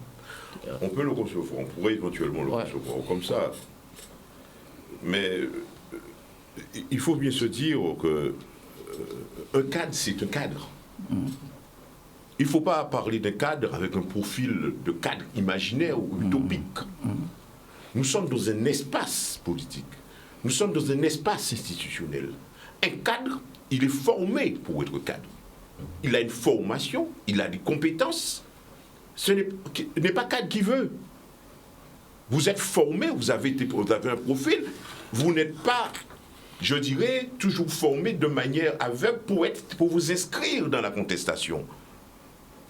On peut le concevoir, on pourrait éventuellement le concevoir comme ça. Mais il faut bien se dire que un cadre, c'est un cadre. Il ne faut pas parler d'un cadre avec un profil de cadre imaginaire ou utopique. Nous sommes dans un espace politique. Nous sommes dans un espace institutionnel. Un cadre, il est formé pour être cadre. Il a une formation, il a des compétences. Ce n'est pas cadre qui veut. Vous êtes formé, vous avez un profil, vous n'êtes pas, je dirais, toujours formé de manière aveugle pour vous inscrire dans la contestation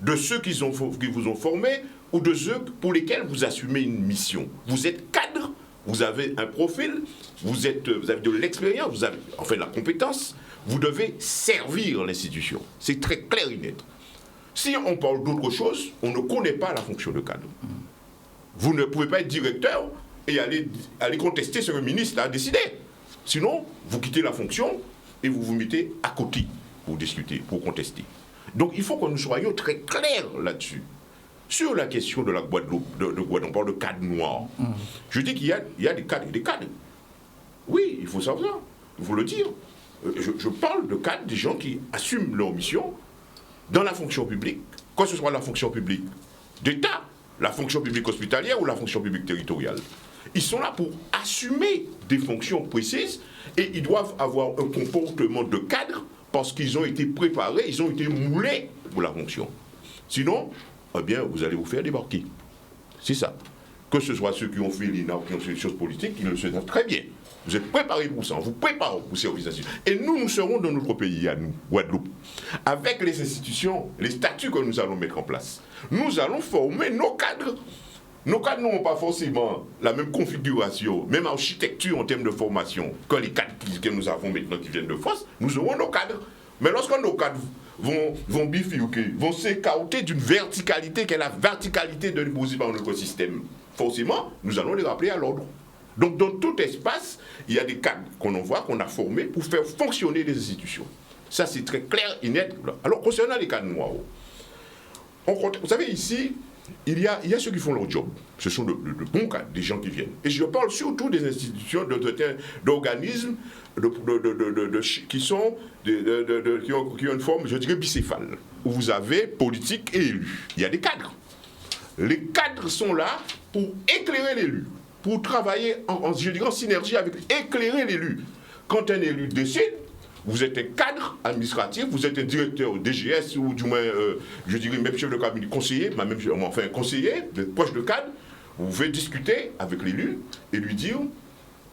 de ceux qui vous ont formé ou de ceux pour lesquels vous assumez une mission. Vous êtes cadre, vous avez un profil, vous avez de l'expérience, vous avez enfin la compétence, vous devez servir l'institution. C'est très clair et net. Si on parle d'autre chose, on ne connaît pas la fonction de cadre. Vous ne pouvez pas être directeur et aller contester ce que le ministre a décidé. Sinon, vous quittez la fonction et vous vous mettez à côté pour discuter, pour contester. Donc il faut que nous soyons très clairs là-dessus. Sur la question de la Guadeloupe, on parle de cadre noir. Je dis qu'il y a des cadres et des cadres. Oui, il faut savoir, il faut le dire. Je parle de cadres, des gens qui assument leur mission dans la fonction publique, que ce soit la fonction publique d'État, la fonction publique hospitalière ou la fonction publique territoriale. Ils sont là pour assumer des fonctions précises et ils doivent avoir un comportement de cadre parce qu'ils ont été préparés, ils ont été moulés pour la fonction. Sinon, eh bien, vous allez vous faire débarquer. C'est ça. Que ce soit ceux qui ont fait l'INA ou qui ont fait des choses politiques, ils le savent très bien. Vous êtes préparés pour ça, on vous prépare pour ces organisations. Et nous serons dans notre pays, à nous, Guadeloupe, avec les institutions, les statuts que nous allons mettre en place. Nous allons former nos cadres. Nos cadres n'ont pas forcément la même configuration, même architecture en termes de formation, que les cadres que nous avons maintenant qui viennent de France. Nous aurons nos cadres. Mais lorsque nos cadres vont bifurquer, vont s'écarter d'une verticalité qui est la verticalité imposée par notre système, forcément, nous allons les rappeler à l'ordre. Donc, dans tout espace, il y a des cadres qu'on envoie, qu'on a formés pour faire fonctionner les institutions. Ça, c'est très clair et net. Alors, concernant les cadres noirs, vous savez, ici, il y a ceux qui font leur job. Ce sont de bons cadres, des gens qui viennent. Et je parle surtout des institutions, d'organismes qui ont une forme, je dirais, bicéphale, où vous avez politique et élus. Il y a des cadres. Les cadres sont là pour éclairer l'élu, pour travailler en synergie avec éclairer l'élu. Quand un élu décide, vous êtes un cadre administratif, vous êtes un directeur DGS ou du moins, je dirais même chef de cabinet, conseiller, conseiller, proche de cadre, vous pouvez discuter avec l'élu et lui dire,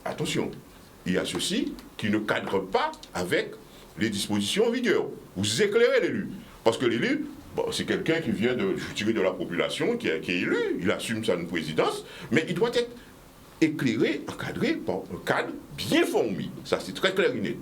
attention, il y a ceci qui ne cadre pas avec les dispositions en vigueur. Vous éclairez l'élu. Parce que l'élu, c'est quelqu'un qui vient de la population, qui est élu, il assume sa présidence, mais il doit être éclairé, encadré par un cadre bien formé. Ça, c'est très clair et net.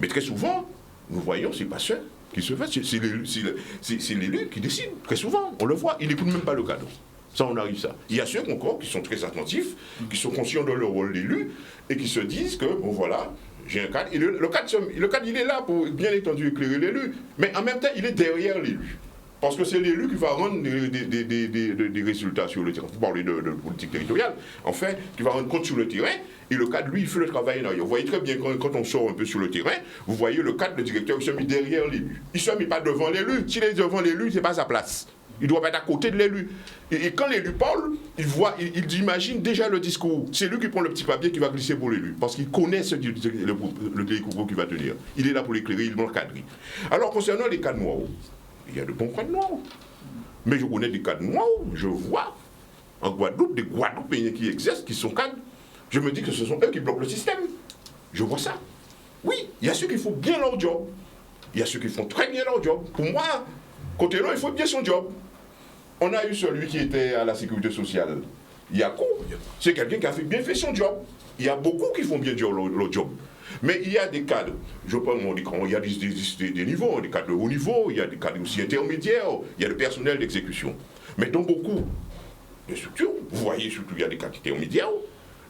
Mais très souvent, nous voyons, c'est pas ça qui se fait, c'est l'élu qui décide. Très souvent, on le voit, il n'écoute même pas le cadre. Ça, on arrive ça. Il y a ceux encore qui sont très attentifs, qui sont conscients de leur rôle d'élu, et qui se disent que, bon voilà, j'ai un cadre. Et le cadre, il est là pour, bien entendu, éclairer l'élu, mais en même temps, il est derrière l'élu. Parce que c'est l'élu qui va rendre des résultats sur le terrain. Vous parlez de politique territoriale, en fait, qui va rendre compte sur le terrain, et le cadre, lui, il fait le travail. Vous voyez très bien, quand on sort un peu sur le terrain, vous voyez le cadre, le directeur, il se met derrière l'élu. Il ne se met pas devant l'élu. S'il est devant l'élu, ce n'est pas sa place. Il doit être à côté de l'élu. Et quand l'élu parle, il imagine déjà le discours. C'est lui qui prend le petit papier qui va glisser pour l'élu. Parce qu'il connaît le discours qu'il va tenir. Il est là pour l'éclairer, il va l'encadrer. Alors, concernant les cadres noirs, il y a de bons cadres noirs. Mais je connais des cadres noirs, je vois en Guadeloupe, des Guadeloupéens qui existent, qui sont cadres. Je me dis que ce sont eux qui bloquent le système. Je vois ça. Oui, il y a ceux qui font bien leur job. Il y a ceux qui font très bien leur job. Pour moi, côté là, il faut bien son job. On a eu celui qui était à la sécurité sociale. Yakou, c'est quelqu'un qui a bien fait son job. Il y a beaucoup qui font bien leur job. Mais il y a des cadres, je prends mon écran, il y a des niveaux, des cadres de haut niveau, il y a des cadres aussi intermédiaires, il y a le personnel d'exécution. Mais dans beaucoup de structures, vous voyez surtout il y a des cadres intermédiaires,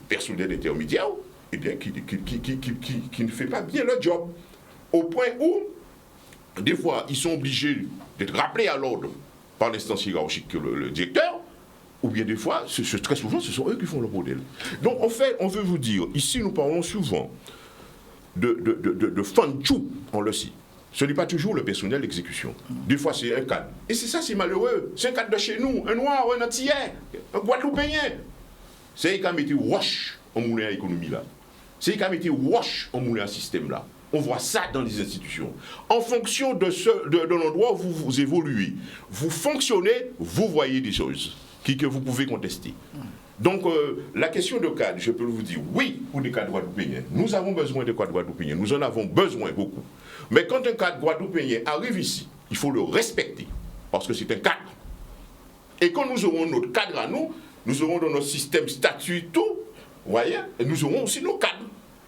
personnel intermédiaire, eh bien, qui ne fait pas bien le job. Au point où des fois, ils sont obligés d'être rappelés à l'ordre par l'instance hiérarchique que le directeur, ou bien des fois, très souvent, ce sont eux qui font le modèle. Donc, en fait, on veut vous dire, ici, nous parlons souvent de fan-chou, on le sait. Ce n'est pas toujours le personnel d'exécution. Des fois, c'est un cadre. Et c'est ça, c'est malheureux. C'est un cadre de chez nous, un noir, un antillais, un guadeloupéen. C'est quand mettre wash en moulin à l'économie là. C'est quand mettre wash en moulin à système là. On voit ça dans les institutions. En fonction de l'endroit où vous évoluez, vous fonctionnez, vous voyez des choses que vous pouvez contester. Donc, la question de cadre, je peux vous dire, oui, pour des cadres guadeloupéens. Nous avons besoin de cadres guadeloupéens. Nous en avons besoin beaucoup. Mais quand un cadre guadeloupéen arrive ici, il faut le respecter. Parce que c'est un cadre. Et quand nous aurons notre cadre à nous, nous aurons dans notre système statut tout, vous voyez, et nous aurons aussi nos cadres.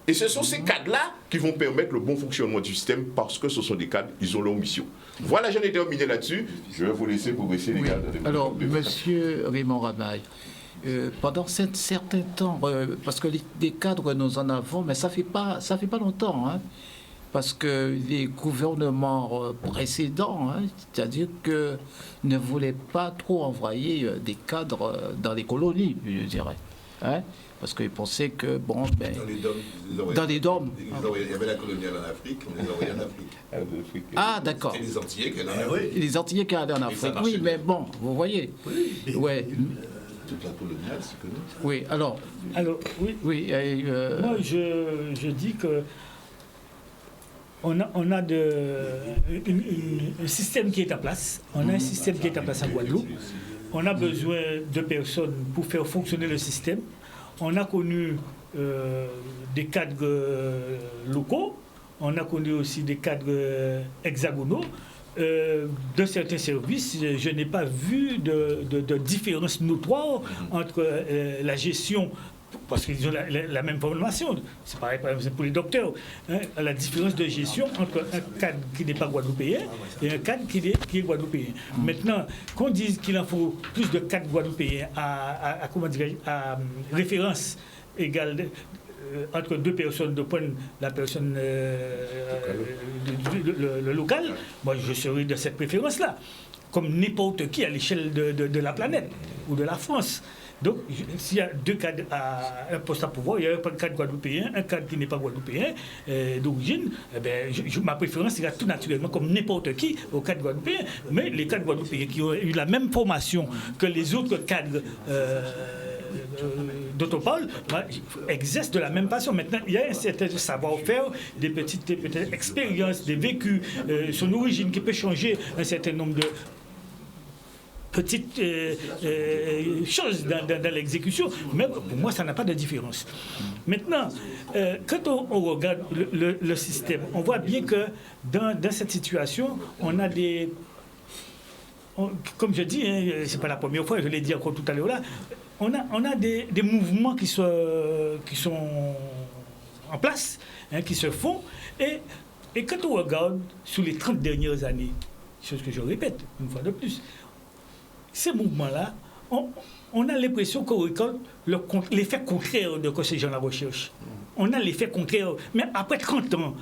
Et ce sont ces cadres-là qui vont permettre le bon fonctionnement du système parce que ce sont des cadres, ils ont leur mission. Voilà, j'en ai terminé là-dessus. Je vais vous laisser progresser, les cadres. Alors, monsieur Raymond Ramaille, pendant un certain temps, parce que des cadres, nous en avons, mais ça fait pas longtemps, hein, parce que les gouvernements précédents, hein, c'est-à-dire que ne voulaient pas trop envoyer des cadres dans les colonies, je dirais. Hein, parce qu'ils pensaient que, bon, ben... Dans les DOM. Il y avait la coloniale en Afrique, on les envoyait en Afrique. Ah, d'accord. C'était les Antillais qui allaient en Afrique. Les Antillais qui allaient en Afrique, oui, mais bon, vous voyez. Oui. Ouais. Toute la coloniale, c'est connu. Oui, alors, oui. oui, Moi, je dis que on a un système qui est en place. On a un système qui est en place en Guadeloupe. On a besoin de personnes pour faire fonctionner le système. On a connu des cadres locaux. On a connu aussi des cadres hexagonaux. De certains services, je n'ai pas vu de différence notoire entre la gestion, parce qu'ils ont la même formation, c'est pareil par exemple pour les docteurs, hein, la différence de gestion entre un cadre qui n'est pas guadeloupéen et un cadre qui est guadeloupéen. Maintenant, qu'on dise qu'il en faut plus de cadres guadeloupéens à référence égale entre deux personnes, de prendre la personne le local, moi je serais de cette préférence-là, comme n'importe qui à l'échelle de la planète ou de la France. Donc, s'il y a deux cadres à un poste à pouvoir, il y a un cadre guadeloupéen, un cadre qui n'est pas guadeloupéen d'origine, ma préférence sera tout naturellement, comme n'importe qui, au cadre guadeloupéen. Mais les cadres guadeloupéens qui ont eu la même formation que les autres cadres dont on parle, exercent de la même façon. Maintenant, il y a un certain savoir-faire, des petites peut-être expériences, des vécus, son origine qui peut changer un certain nombre de petites choses dans l'exécution, mais pour moi, ça n'a pas de différence. Maintenant, quand on regarde le système, on voit bien que dans cette situation, on a des... comme je dis, hein, c'est pas la première fois, je l'ai dit encore tout à l'heure là, on a des mouvements qui sont en place, hein, qui se font, et quand on regarde sur les 30 dernières années, chose que je répète une fois de plus, ces mouvements-là, on a l'impression qu'on récolte l'effet contraire de ce que ces gens-là recherchent. On a l'effet contraire. Mais après 30 ans,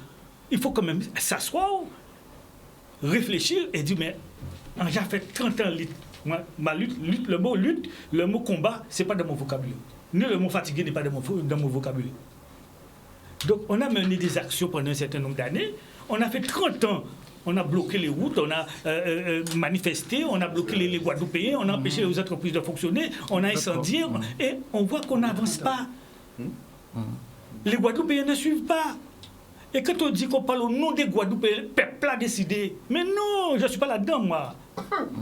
il faut quand même s'asseoir, réfléchir et dire, mais j'ai fait 30 ans ma lutte, le mot combat, ce n'est pas dans mon vocabulaire. Ni le mot fatigué n'est pas dans mon vocabulaire. Donc on a mené des actions pendant un certain nombre d'années. On a fait 30 ans. On a bloqué les routes, on a manifesté, on a bloqué les Guadeloupéens, on a empêché les entreprises de fonctionner, on a incendié, et on voit qu'on n'avance pas. Les Guadeloupéens ne suivent pas. Et quand on dit qu'on parle au nom des Guadeloupéens, le peuple a décidé. Mais non, je ne suis pas là-dedans, moi.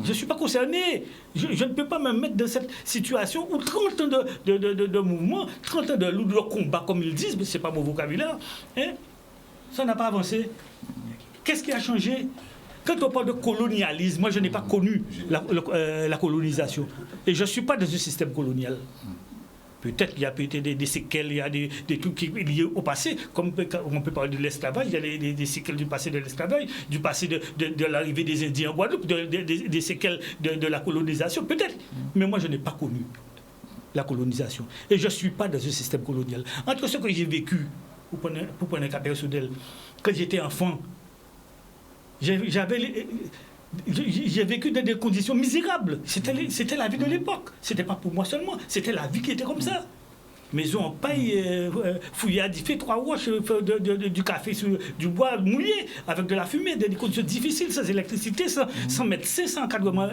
Je ne suis pas concerné. Je ne peux pas me mettre dans cette situation où 30 ans de mouvement, 30 ans de combat, comme ils disent, mais ce n'est pas mon vocabulaire, hein, ça n'a pas avancé. Qu'est-ce qui a changé? Quand on parle de colonialisme, moi je n'ai pas connu la colonisation. Et je ne suis pas dans un système colonial. Peut-être qu'il y a peut-être des séquelles, il y a des trucs qui sont liés au passé, comme on peut parler de l'esclavage, il y a des séquelles du passé de l'esclavage, du passé de l'arrivée des Indiens en Guadeloupe, des séquelles de la colonisation, peut-être. Mais moi je n'ai pas connu la colonisation. Et je ne suis pas dans un système colonial. Entre ce que j'ai vécu, pour prendre un cas personnel, quand j'étais enfant, j'ai vécu dans des conditions misérables. C'était la vie de l'époque. C'était pas pour moi seulement. C'était la vie qui était comme ça. Maison en paille, fouillade, il fait 3 roches, du café, du bois mouillé, avec de la fumée, des conditions difficiles, sans électricité, sans médecin, sans encadrement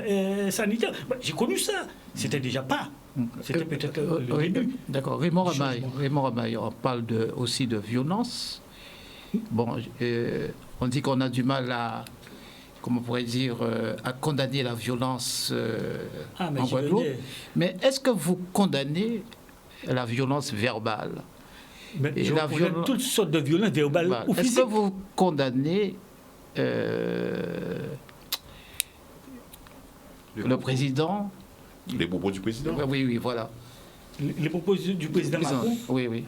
sanitaire. J'ai connu ça. C'était déjà pas. C'était peut-être le début. D'accord. Raymond Ramaille, on parle aussi de violence. Bon, on dit qu'on a du mal à, comment on pourrait dire, à condamner la violence en Guadeloupe. Mais est-ce que vous condamnez la violence verbale? Je condamne toutes sortes de violences verbales ou physiques. Est-ce que vous condamnez le président? Les propos du président? Oui, voilà. Les propos du président Macron? Oui.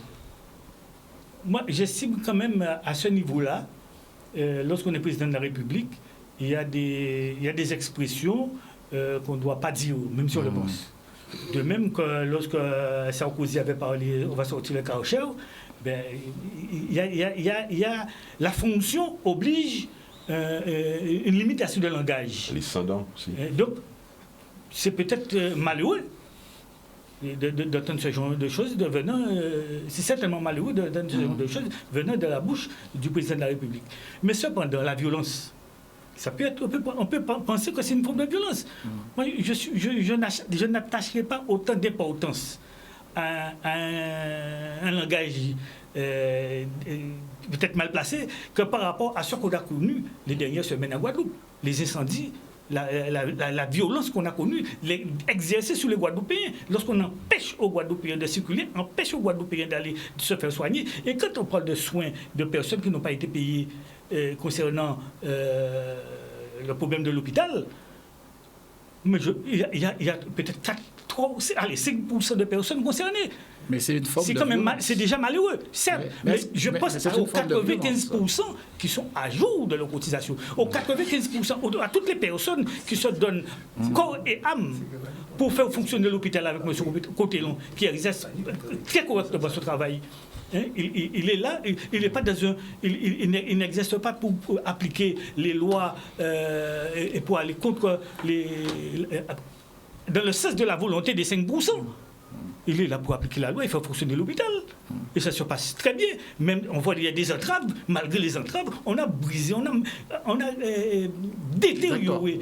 Moi, j'estime quand même à ce niveau-là, lorsqu'on est président de la République, il y a des expressions qu'on ne doit pas dire, même si on le pense. De même que lorsque Sarkozy avait parlé, on va sortir le Karcher, ben, la fonction oblige une limitation de langage. Les sans-dents aussi. Donc, c'est peut-être malheureux d'entendre ce genre de choses c'est certainement malheureux d'entendre ce genre de choses venant de la bouche du président de la République. Mais cependant, la violence, ça peut être, on peut penser que c'est une forme de violence. Moi, je n'attacherai pas autant d'importance à un langage peut-être mal placé que par rapport à ce qu'on a connu les dernières semaines à Guadeloupe. Les incendies, la violence qu'on a connue, exercée sur les Guadeloupéens, lorsqu'on empêche aux Guadeloupéens de circuler, empêche aux Guadeloupéens d'aller se faire soigner. Et quand on parle de soins de personnes qui n'ont pas été payées concernant le problème de l'hôpital, mais il y a peut-être 5% de personnes concernées. Mais c'est une forme c'est de quand même violence. C'est déjà malheureux, certes, mais je pense aux 95% qui sont à jour de leur cotisation, aux 95%, à toutes les personnes qui se donnent corps et âme pour faire fonctionner l'hôpital avec M. Cotellon, qui exerce très correctement ce travail. Il est là, il n'est pas dans il n'existe pas pour appliquer les lois et pour aller contre dans le sens de la volonté des 5%. Il est là pour appliquer la loi, il faut fonctionner l'hôpital. Et ça se passe très bien. Même, on voit qu'il y a des entraves. Malgré les entraves, on a brisé, on a détérioré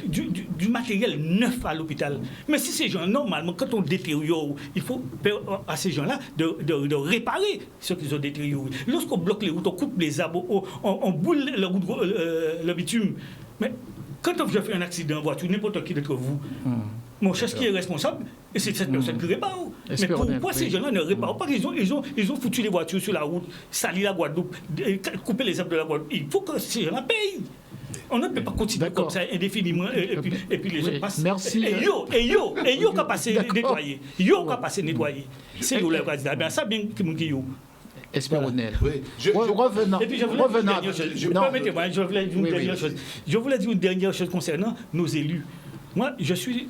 du matériel neuf à l'hôpital. Mais si ces gens, normalement, quand on détériore, il faut à ces gens-là de réparer ce qu'ils ont détérioré. Lorsqu'on bloque les routes, on coupe les arbres, on boule le bitume. Mais quand je fais un accident en voiture, n'importe qui d'entre vous, mon chef qui est responsable, et c'est cette personne qui répare. Mais pourquoi ces gens-là ne réparent pas? Ils ont foutu les voitures sur la route, sali la Guadeloupe, coupé les arbres de la Guadeloupe. Il faut que ces gens-la payent. On ne peut pas continuer comme ça indéfiniment et puis les gens passent. Merci. Et yo qui a passé nettoyer. Yo qui a passé nettoyer. C'est nous le président. Bien ça bien qui m'ont yo. Espéronel. Oui. Revenant. Et puis je voulais dire une dernière chose concernant nos élus. Moi, je suis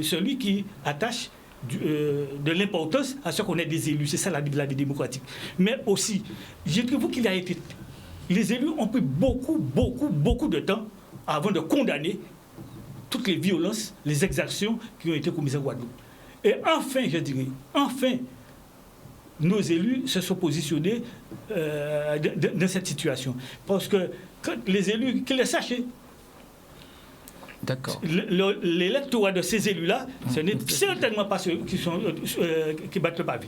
celui qui attache de l'importance à ce qu'on ait des élus. C'est ça la vie démocratique. Mais aussi, je trouve qu'il a été... Les élus ont pris beaucoup de temps avant de condamner toutes les violences, les exactions qui ont été commises en Guadeloupe. Et enfin, je dirais, nos élus se sont positionnés dans cette situation. Parce que quand les élus, qu'ils le sachent, d'accord. L'électorat de ces élus-là, ce n'est certainement pas ceux qui battent le pavé.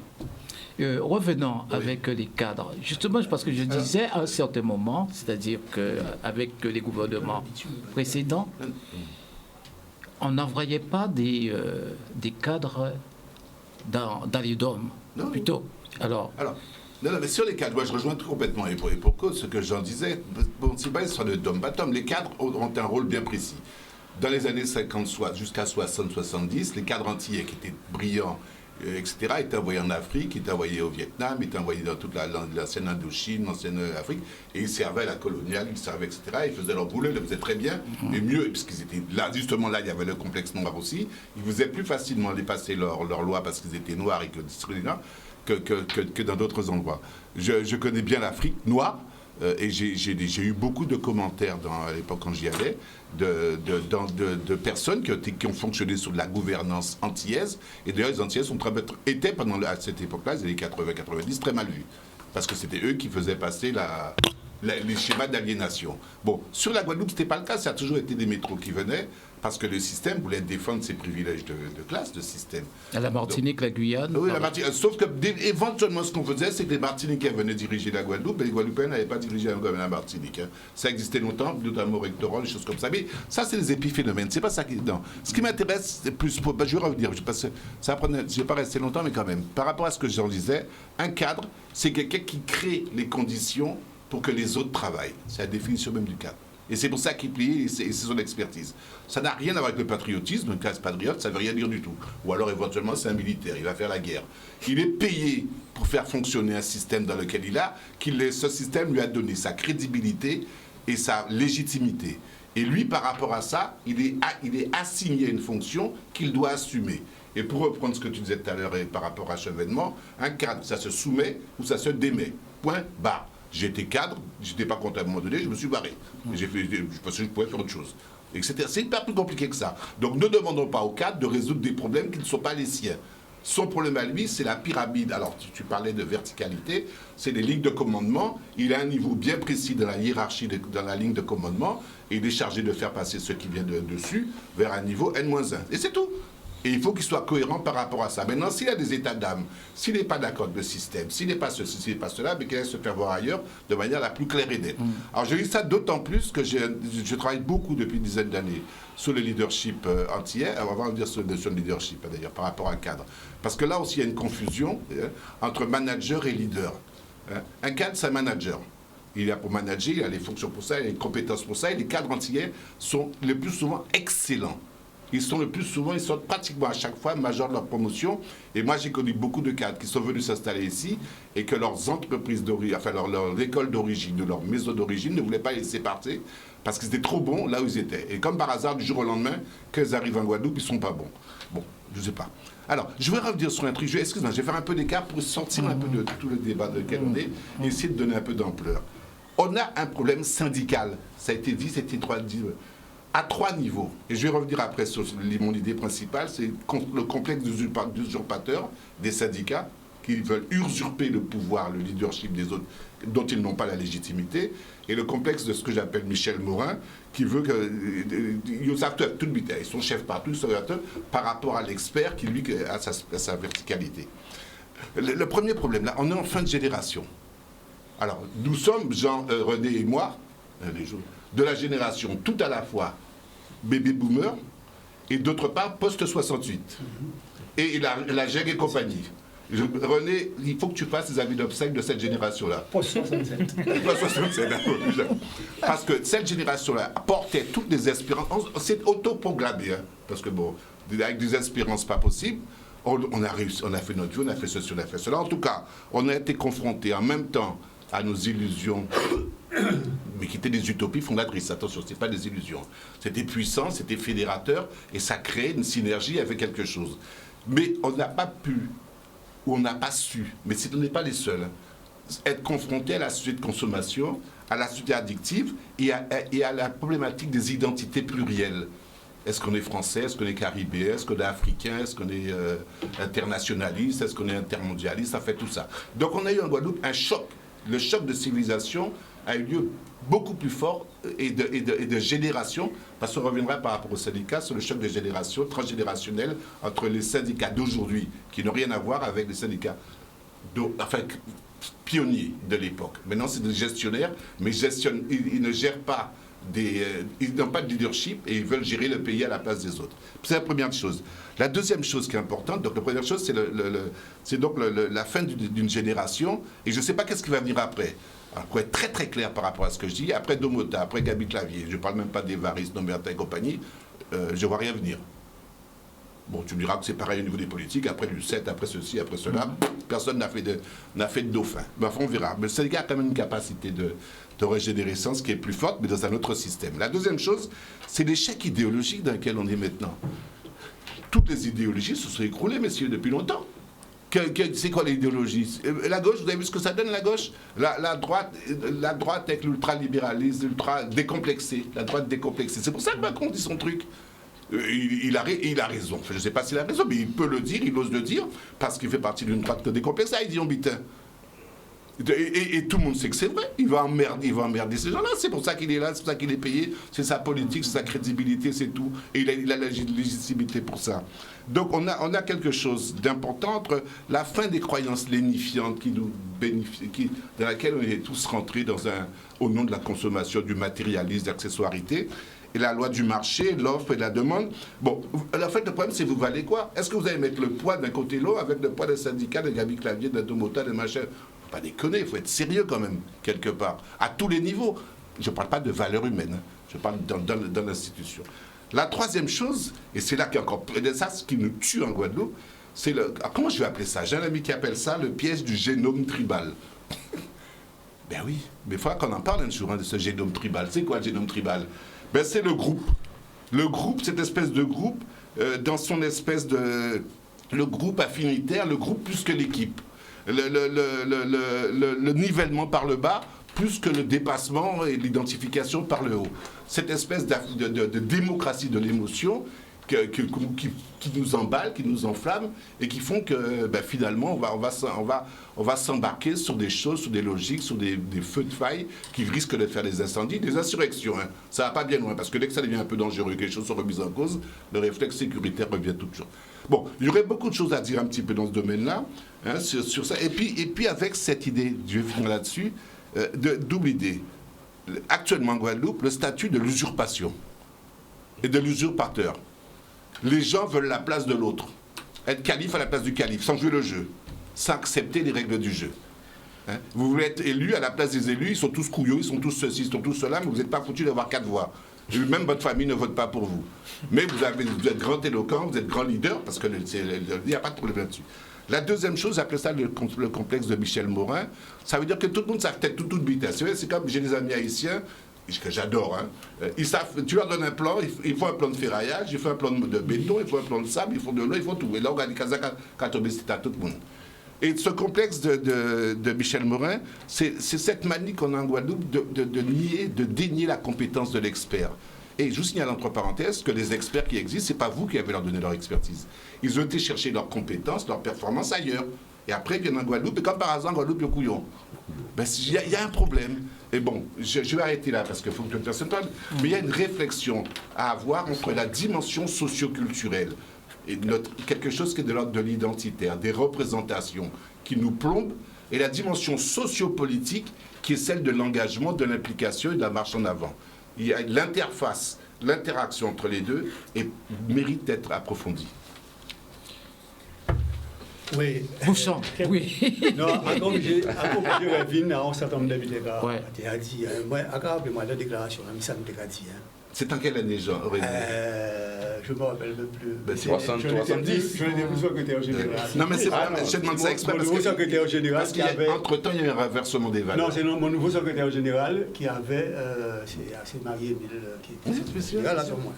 Revenons avec les cadres. Justement, parce que je disais à un certain moment, c'est-à-dire qu'avec les gouvernements précédents, on n'envoyait pas des cadres dans les DOM, plutôt. Alors, non, mais sur les cadres, moi je rejoins complètement, et pour cause, ce que j'en disais, bon, c'est pas sur le dom-bottom, les cadres ont un rôle bien précis. Dans les années 50, jusqu'à 60-70, les cadres antillais qui étaient brillants, etc., étaient envoyés en Afrique, étaient envoyés au Vietnam, étaient envoyés dans toute l'ancienne Indochine, l'ancienne Afrique, et ils servaient à la coloniale, ils servaient, etc., ils faisaient leur boulot, ils le faisaient très bien, et mieux, puisqu'ils étaient là, justement là, il y avait le complexe noir aussi, ils faisaient plus facilement dépasser leur loi parce qu'ils étaient noirs et que dans d'autres endroits. Je connais bien l'Afrique noire, et j'ai eu beaucoup de commentaires à l'époque quand j'y allais, de personnes qui ont fonctionné sur de la gouvernance antillaise. Et d'ailleurs, les Antillaises étaient à cette époque-là, les années 80-90, très mal vus. Parce que c'était eux qui faisaient passer les schémas d'aliénation. Bon, sur la Guadeloupe, ce n'était pas le cas. Ça a toujours été des métros qui venaient parce que le système voulait défendre ses privilèges de classe, de système. À la Martinique, la Guyane. Oui, la Martinique. Sauf que éventuellement, ce qu'on faisait, c'est que les Martiniquais venaient diriger la Guadeloupe, mais les Guadeloupéens n'avaient pas dirigé la Martinique. Hein. Ça existait longtemps, notamment au rectorat, des choses comme ça. Mais ça, c'est des épiphénomènes. C'est pas ça qui est dedans. Ce qui m'intéresse, c'est plus. Je vais revenir, parce que ça je ne vais pas rester longtemps, mais quand même. Par rapport à ce que j'en disais, un cadre, c'est quelqu'un qui crée les conditions pour que les autres travaillent. C'est la définition même du cadre. Et c'est pour ça qu'il plie, et c'est son expertise. Ça n'a rien à voir avec le patriotisme, une classe patriote, ça ne veut rien dire du tout. Ou alors éventuellement c'est un militaire, il va faire la guerre. Il est payé pour faire fonctionner un système dans lequel ce système lui a donné sa crédibilité et sa légitimité. Et lui, par rapport à ça, il est assigné à une fonction qu'il doit assumer. Et pour reprendre ce que tu disais tout à l'heure par rapport à ce événement, un cadre, ça se soumet ou ça se démet. Point, barre. J'étais cadre, j'étais pas content à un moment donné, je me suis barré. Parce que je pouvais faire autre chose. Etc. C'est pas plus compliqué que ça. Donc ne demandons pas au cadre de résoudre des problèmes qui ne sont pas les siens. Son problème à lui, c'est la pyramide. Alors, tu parlais de verticalité, c'est les lignes de commandement. Il a un niveau bien précis dans la hiérarchie, dans la ligne de commandement, et il est chargé de faire passer ce qui vient dessus vers un niveau N-1. Et c'est tout. Et il faut qu'il soit cohérent par rapport à ça. Maintenant, s'il a des états d'âme, s'il n'est pas d'accord avec le système, s'il n'est pas ceci, s'il n'est pas cela, mais qu'il aille se faire voir ailleurs de manière la plus claire et nette. Alors, je dis ça d'autant plus que je travaille beaucoup depuis une dizaine d'années sur le leadership antillais. On va dire sur le leadership, d'ailleurs, par rapport à un cadre. Parce que là aussi, il y a une confusion entre manager et leader. Un cadre, c'est un manager. Il a pour manager, il a les fonctions pour ça, il a les compétences pour ça, et les cadres antillais sont le plus souvent excellents. Ils sont pratiquement à chaque fois majors de leur promotion. Et moi, j'ai connu beaucoup de cadres qui sont venus s'installer ici et que leurs entreprises d'origine, enfin leur école d'origine, ou leur maison d'origine ne voulaient pas les laisser partir parce qu'ils étaient trop bons là où ils étaient. Et comme par hasard, du jour au lendemain, quand ils arrivent en Guadeloupe, ils ne sont pas bons. Bon, je ne sais pas. Alors, je vais revenir sur un truc. Excuse-moi, je vais faire un peu d'écart pour sortir un peu de tout le débat dans lequel on est et essayer de donner un peu d'ampleur. On a un problème syndical. Ça a été dit, c'était à 3 niveaux. Et je vais revenir après sur mon idée principale, c'est le complexe d'usurpateurs des syndicats qui veulent usurper le pouvoir, le leadership des autres, dont ils n'ont pas la légitimité, et le complexe de ce que j'appelle Michel Morin, qui veut que... Ils sont chefs partout, par rapport à l'expert qui, lui, a sa verticalité. Le premier problème, là, on est en fin de génération. Alors, nous sommes, Jean, René et moi, de la génération tout à la fois baby boomer et d'autre part post-68 et la GEG et compagnie. René, il faut que tu fasses les avis d'obsèques de cette génération-là. Post-67. Post-67, parce que cette génération-là portait toutes les espérances. C'est autoproclamé, hein, parce que bon, avec des espérances pas possibles, on a réussi, on a fait notre vie, on a fait ceci, on a fait cela. En tout cas, on a été confrontés en même temps à nos illusions, mais qui étaient des utopies fondatrices. Attention, ce n'était pas des illusions. C'était puissant, c'était fédérateur, et ça créait une synergie avec quelque chose. Mais on n'a pas pu, ou on n'a pas su, mais on n'est pas les seuls, être confrontés à la société de consommation, à la société addictive, et à la problématique des identités plurielles. Est-ce qu'on est français, est-ce qu'on est caribéen, est-ce qu'on est africain, est-ce qu'on est internationaliste, est-ce qu'on est intermondialiste, ça fait tout ça. Donc on a eu en Guadeloupe un choc. Le choc de civilisation a eu lieu beaucoup plus fort et de génération, parce qu'on reviendra par rapport aux syndicats sur le choc de génération transgénérationnel entre les syndicats d'aujourd'hui, qui n'ont rien à voir avec les syndicats pionniers de l'époque. Maintenant, c'est des gestionnaires, mais ils ne gèrent pas ils n'ont pas de leadership et ils veulent gérer le pays à la place des autres. C'est la première chose. La deuxième chose qui est importante, donc la première chose, c'est donc la fin d'une génération, et je ne sais pas qu'est-ce qui va venir après. Alors, pour être très très clair par rapport à ce que je dis, après Domota, après Gaby Clavier, je ne parle même pas d'Évariste, Nombertin et compagnie, je ne vois rien venir. Bon, tu me diras que c'est pareil au niveau des politiques, après du 7, après ceci, après cela, personne n'a fait de dauphin. Mais enfin, on verra. Mais le syndicat a quand même une capacité de régénérescence qui est plus forte, mais dans un autre système. La deuxième chose, c'est l'échec idéologique dans lequel on est maintenant. Toutes les idéologies se sont écroulées, messieurs, depuis longtemps. C'est quoi l'idéologie? La gauche, vous avez vu ce que ça donne, la gauche? La droite avec l'ultralibéralisme, l'ultra décomplexé, la droite décomplexée. C'est pour ça que Macron dit son truc. Il a raison. Enfin, je ne sais pas s'il a raison, mais il peut le dire, il ose le dire, parce qu'il fait partie d'une droite décomplexée. Il dit on bitin. Et tout le monde sait que c'est vrai. Il va emmerder ces gens-là. C'est pour ça qu'il est là, c'est pour ça qu'il est payé. C'est sa politique, c'est sa crédibilité, c'est tout. Et il a la légitimité pour ça. Donc on a quelque chose d'important entre la fin des croyances lénifiantes qui nous bénéficient, dans laquelle on est tous rentrés au nom de la consommation, du matérialisme, d'accessoirité. Et la loi du marché, l'offre et la demande. Bon, en fait, le problème, c'est vous valez quoi? Est-ce que vous allez mettre le poids d'un côté l'autre avec le poids des syndicats, de Gabi Clavier, d'Automota, de machin? Faut pas déconner, il faut être sérieux quand même, quelque part, à tous les niveaux. Je ne parle pas de valeur humaine, hein. Je parle dans l'institution. La troisième chose, et c'est là qu'il y a encore près de ça, ce qui nous tue en Guadeloupe, c'est comment je vais appeler ça? J'ai un ami qui appelle ça le piège du génome tribal. Ben oui, mais il faudra qu'on en parle un jour, hein, de ce génome tribal. C'est quoi le génome tribal? Ben, c'est le groupe. Le groupe, cette espèce de groupe, dans son espèce de... Le groupe affinitaire, le groupe plus que l'équipe. Le nivellement par le bas, plus que le dépassement et l'identification par le haut. Cette espèce de démocratie de l'émotion qui nous emballe, qui nous enflamme et qui font que ben, finalement on va s'embarquer sur des choses, sur des logiques, sur des feux de faille qui risquent de faire des incendies, des insurrections. Hein. Ça va pas bien loin parce que dès que ça devient un peu dangereux, que les choses sont remises en cause, le réflexe sécuritaire revient toujours. Bon, il y aurait beaucoup de choses à dire un petit peu dans ce domaine-là, hein, sur ça. Et puis avec cette idée, je vais finir là-dessus, double idée. Actuellement en Guadeloupe, le statut de l'usurpation et de l'usurpateur. Les gens veulent la place de l'autre. Être calife à la place du calife, sans jouer le jeu, sans accepter les règles du jeu. Hein? Vous voulez être élu à la place des élus, ils sont tous couillons, ils sont tous ceci, ils sont tous cela, mais vous n'êtes pas foutu d'avoir 4 voix. Même votre famille ne vote pas pour vous. Mais vous êtes grand éloquent, vous êtes grand leader, parce qu'il n'y a pas de problème là-dessus. La deuxième chose, j'appelle ça le complexe de Michel Morin. Ça veut dire que tout le monde savent peut-être toute vitesse. C'est comme j'ai des amis haïtiens, que j'adore, hein. Ils savent, tu leur donnes un plan, il faut un plan de ferraillage, il faut un plan de béton, il faut un plan de sable, il faut de l'eau, il faut tout. Et là, on a dit c'est à tout le monde. Et ce complexe de Michel Morin, c'est cette manie qu'on a en Guadeloupe de nier, de dénier la compétence de l'expert. Et je vous signale entre parenthèses que les experts qui existent, ce n'est pas vous qui avez leur donné leur expertise. Ils ont été chercher leurs compétences, leurs performances ailleurs. Et après, ils viennent en Guadeloupe, et comme par hasard, en Guadeloupe, le couillon. Ben, il y a un problème. Et bon, je vais arrêter là parce qu'il faut que personne parle. Mais il y a une réflexion à avoir entre la dimension socio-culturelle et quelque chose qui est de l'ordre de l'identitaire, des représentations qui nous plombent, et la dimension sociopolitique qui est celle de l'engagement, de l'implication et de la marche en avant. Il y a l'interface, l'interaction entre les deux et mérite d'être approfondie. Oui. Bouchon, oui. Non, comme je reviens à un certain nombre d'invités qui a dit, moi, moi la déclaration, ça me dit. C'est en quelle année, Jean? Je ne me rappelle même plus. Ben, 70. Je n'étais plus secrétaire général. Non, mais c'est vrai, je demande ça exprès parce que secrétaire général entre-temps, il y a eu un renversement des valeurs. Non, c'est mon nouveau secrétaire général qui avait, c'est Marie-Émile qui était secrétaire général à ce moment.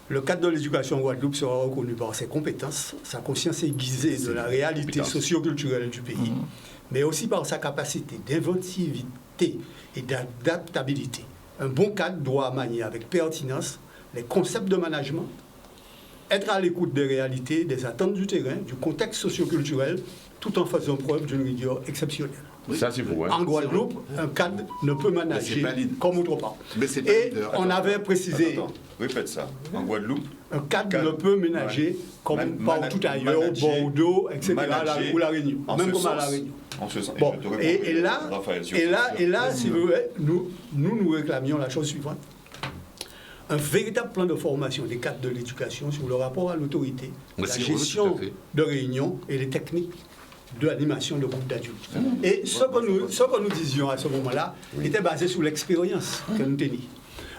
Le cadre de l'éducation en Guadeloupe sera reconnu par ses compétences, sa conscience aiguisée de la réalité socio-culturelle du pays, mais aussi par sa capacité d'inventivité et d'adaptabilité. Un bon cadre doit manier avec pertinence les concepts de management, être à l'écoute des réalités, des attentes du terrain, du contexte socio-culturel, tout en faisant preuve d'une rigueur exceptionnelle. Oui. Ça, c'est vous. Hein. En Guadeloupe, un cadre ne peut manager comme autre part. Et on avait précisé... Oui, faites ça. En Guadeloupe, un cadre ne peut ménager comme partout ailleurs, au Bordeaux, etc., ou la Réunion. Même comme à la Réunion. Bon, et là, si vous voulez, nous réclamions la chose suivante. Un véritable plan de formation des cadres de l'éducation sur le rapport à l'autorité, la gestion de réunions et les techniques de l'animation de groupes d'adultes. Et ce que nous disions à ce moment-là était basé sur l'expérience que nous tenions.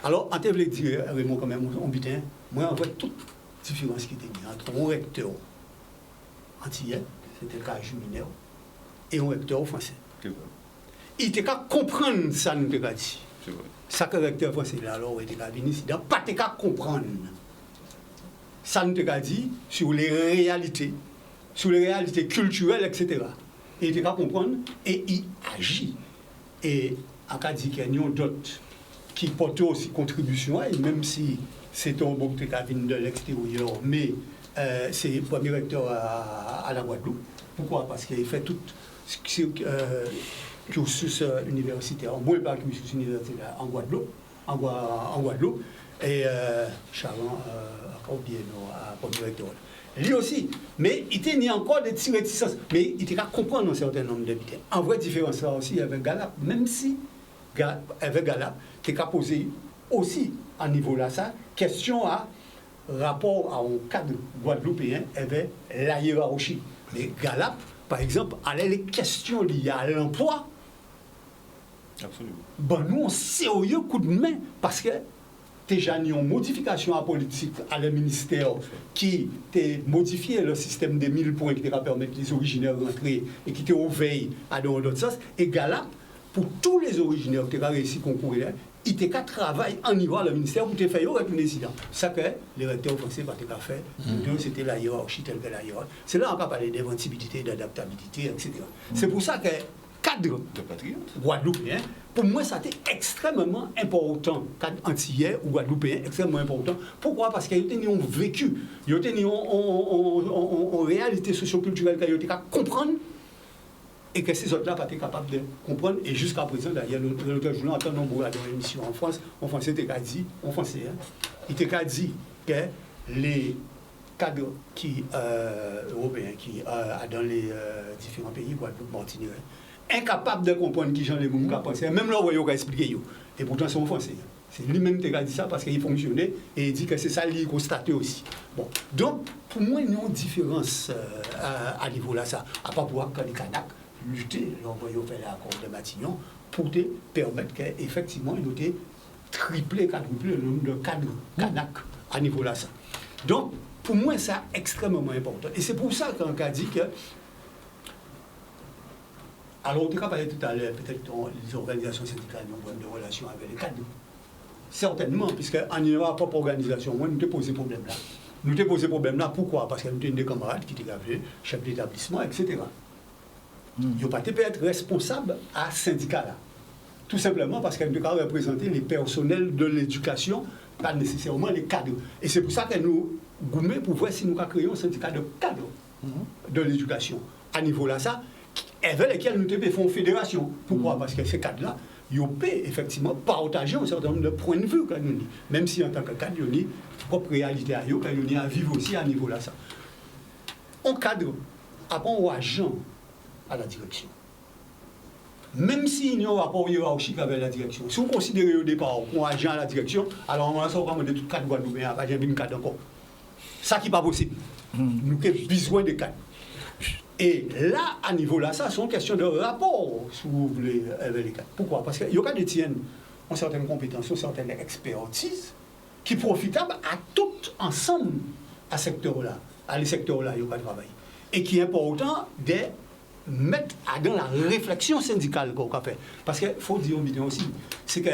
Alors, en termes de dire, Raymond, quand même, on bitin, moi, on voit toute différence qui était entre mon recteur antillais, c'était le cas juminaire, et un recteur français. Il était qu'à comprendre ça, nous t'ai dit. Ça que le recteur français, là, alors, il était qu'à venir ici, pas qu'à comprendre. Ça, nous t'ai dit sur les réalités sur les réalités culturelles, etc. Et il va comprendre et il agit. Et en cas dit qu'il y a d'autres qui portent aussi contribution, et même si c'est un bon qui vient de l'extérieur, mais c'est le premier recteur à la Guadeloupe. Pourquoi? Parce qu'il fait tout cursus universitaire, moins pas cursus universitaire en Guadeloupe, et Charan, encore bien, premier recteur. Lui aussi, mais il était ni encore des petites réticences, mais il était qu'à comprendre un certain nombre d'habitants. En vraie différence là aussi avec Galap, même si avec Galap, il était qu'à poser aussi à niveau là ça, question à rapport au cadre guadeloupéen avec la hiérarchie. Mais Galap, par exemple, avait les questions liées à l'emploi. Absolument. Ben nous, on sérieux coup de main parce que déjà, il y a une modification à politique à le ministère qui a modifié le système des 1000 points qui va permettre les originaires de rentrer et qui était au veille à dans l'autre sens. Et Galap, pour tous les originaires qui ont réussi à concourir, il était qu'à travailler en niveau à le ministère pour te faire avec un incident. Ça que les recteurs français n'ont pas fait. C'était la hiérarchie telle que la hiérarchie. C'est là qu'on va parler d'inventivité, d'adaptabilité, etc. C'est pour ça que cadre De patriote. guadeloupéen, pour moi, ça a été extrêmement important. Cadre antillais ou guadeloupéen, extrêmement important. Pourquoi? Parce qu'ils ont vécu, ils ont une réalité socio-culturelle qu'ils ont comprendre et que ces autres-là n'ont pas été capables de comprendre. Et jusqu'à présent, d'ailleurs, le journal a entendu nombreux dans l'émission en France, en français, il t'a dit, en français, il t'a dit que les cadres européens qui dans les différents pays, Guadeloupe, Martinique, incapables de comprendre qui j'en ai moun ka penser, même là où il a expliqué. Et pourtant, c'est en français. C'est lui-même qui a dit ça parce qu'il fonctionnait et il dit que c'est ça qu'il a constaté aussi. Bon. Donc, pour moi, il y a une différence à niveau là, ça. À part pouvoir que les Kanaks lutter, l'envoyer faire l'accord de Matignon pour te permettre qu'effectivement, il ait triplé, quadruplé le nombre de cadres Kanaks à niveau là, ça. Donc, pour moi, c'est extrêmement important. Et c'est pour ça qu'on a dit que alors, on a parlé tout à l'heure, peut-être les organisations syndicales ont de relations avec les cadres. Certainement, puisqu'en y a propre organisation, moi, nous avons posé problème là. Nous avons posé problème là, pourquoi? Parce que nous avons des camarades qui étaient appelés chefs d'établissement, etc. Ils n'ont pas pu être responsables à ce syndicat-là. Tout simplement parce qu'ils ont représenté les personnels de l'éducation, pas nécessairement les cadres. Et c'est pour ça que nous goumons pour voir si nous créons un syndicat de cadres de l'éducation. À niveau là, ça, avec lesquels nous devons faire une fédération. Pourquoi? Parce que ces cadres-là, ils ont effectivement partager un certain nombre de points de vue, même si en tant que cadre, ils ont une propre réalité à eux, ils ont à vivre aussi à niveau là. Ça. On cadre, après on agent à la direction. Même s'il y a un rapport hiérarchique avec la direction, si vous considérez au départ qu'on agent à la direction, alors on va se rendre de tout cadre guadeloupéen, pas j'ai une cadre encore. Ça qui n'est pas possible. Nous avons besoin de cadres. Et là, à niveau là, ça, c'est une question de rapport, si vous voulez, avec les cadres. Pourquoi? Parce qu'il y a des tiennent ont certaines compétences, ont certaines expertises qui profitables à tout ensemble à ce secteur-là, à les secteurs-là, il n'y a pas de travail. Et qui est important de mettre dans la réflexion syndicale qu'on a fait. Parce qu'il faut dire aussi, c'est que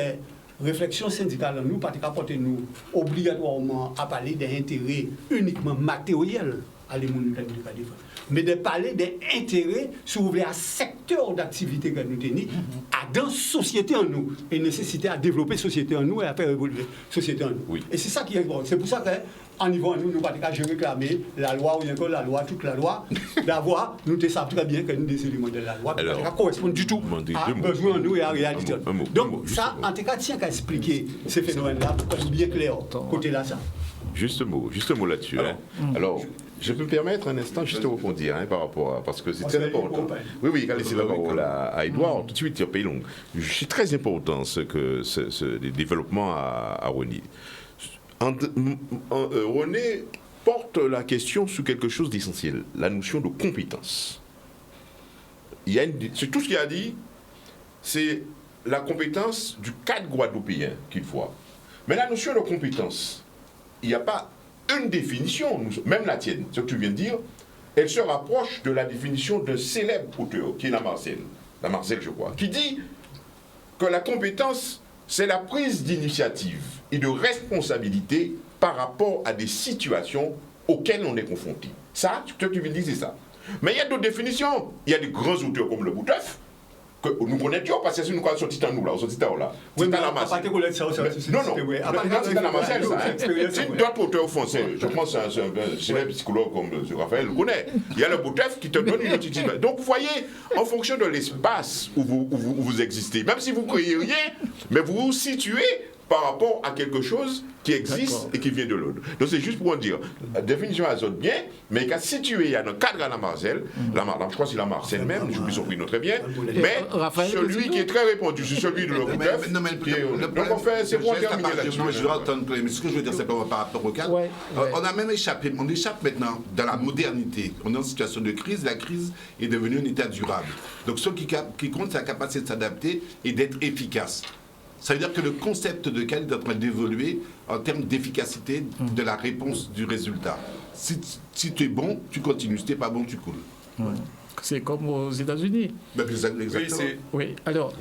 réflexion syndicale, nous, pas de nous obligatoirement à parler d'intérêts uniquement matériels à l'émotion de la défense, mais de parler des intérêts, si vous voulez, à secteur d'activité que nous tenons, à dans société en nous, et nécessité à développer société en nous et à faire évoluer société en nous. Oui. Et c'est ça qui est bon. C'est pour ça qu'en niveau nous, nous pas réclamer la loi ou encore la loi, toute la loi, d'avoir, nous savons très bien que nous des éléments de la loi ne correspondent du tout à besoin en nous et à la réalité. Donc ça, en tout cas, tient qu'à expliquer ces phénomènes-là, pour être bien clair, côté là, ça. Juste un mot là-dessus. Alors, je peux me permettre un instant juste de rebondir par rapport à... Parce que c'est très important. Oui, il a laissé la parole à Edouard. Tout de suite, il y a pays long. C'est très important les développements à René. René porte la question sur quelque chose d'essentiel, la notion de compétence. C'est tout ce qu'il a dit, c'est la compétence du cadre guadeloupéen qu'il voit. Mais la notion de compétence, il n'y a pas une définition, même la tienne, ce que tu viens de dire, elle se rapproche de la définition d'un célèbre auteur, qui est Lamarcel, je crois, qui dit que la compétence, c'est la prise d'initiative et de responsabilité par rapport à des situations auxquelles on est confronté. Ça, ce que tu viens de dire, c'est ça. Mais il y a d'autres définitions. Il y a des grands auteurs comme le Bouteuf, que nous connaissons, parce que si nous connaissons Titan, nous là, on Titan là. Oui, mais Titan à part non, non. Titan Lamassel, c'est d'autres auteurs français. Je pense que c'est un psychologue comme M. Raphaël le connaît. Il y a le Bouteuf qui te donne une autre idée. Donc vous voyez, en fonction de l'espace où vous existez, même si vous ne créez rien, mais vous vous situez par rapport à quelque chose qui existe et qui vient de l'autre. Donc c'est juste pour en dire, la définition à zone bien, mais qu'à situer il y a un cadre à la Marcel, je crois que c'est la Marcel même, je me suis très bien, mais celui qui est très répandu, c'est celui de l'Europe. Donc on fait, c'est pour terminer là-dessus. Je dois entendre, mais ce que je veux dire, c'est qu'on va par rapport au cadre. On a même échappé, on échappe maintenant dans la modernité. On est en situation de crise, la crise est devenue un état durable. Donc ce qui compte, c'est la capacité de s'adapter et d'être efficace. Ça veut dire que le concept de cadre est en train d'évoluer en termes d'efficacité de la réponse du résultat. Si tu es bon, tu continues. Si tu n'es pas bon, tu coules. Ouais. C'est comme aux États-Unis. Exactement. Oui, alors.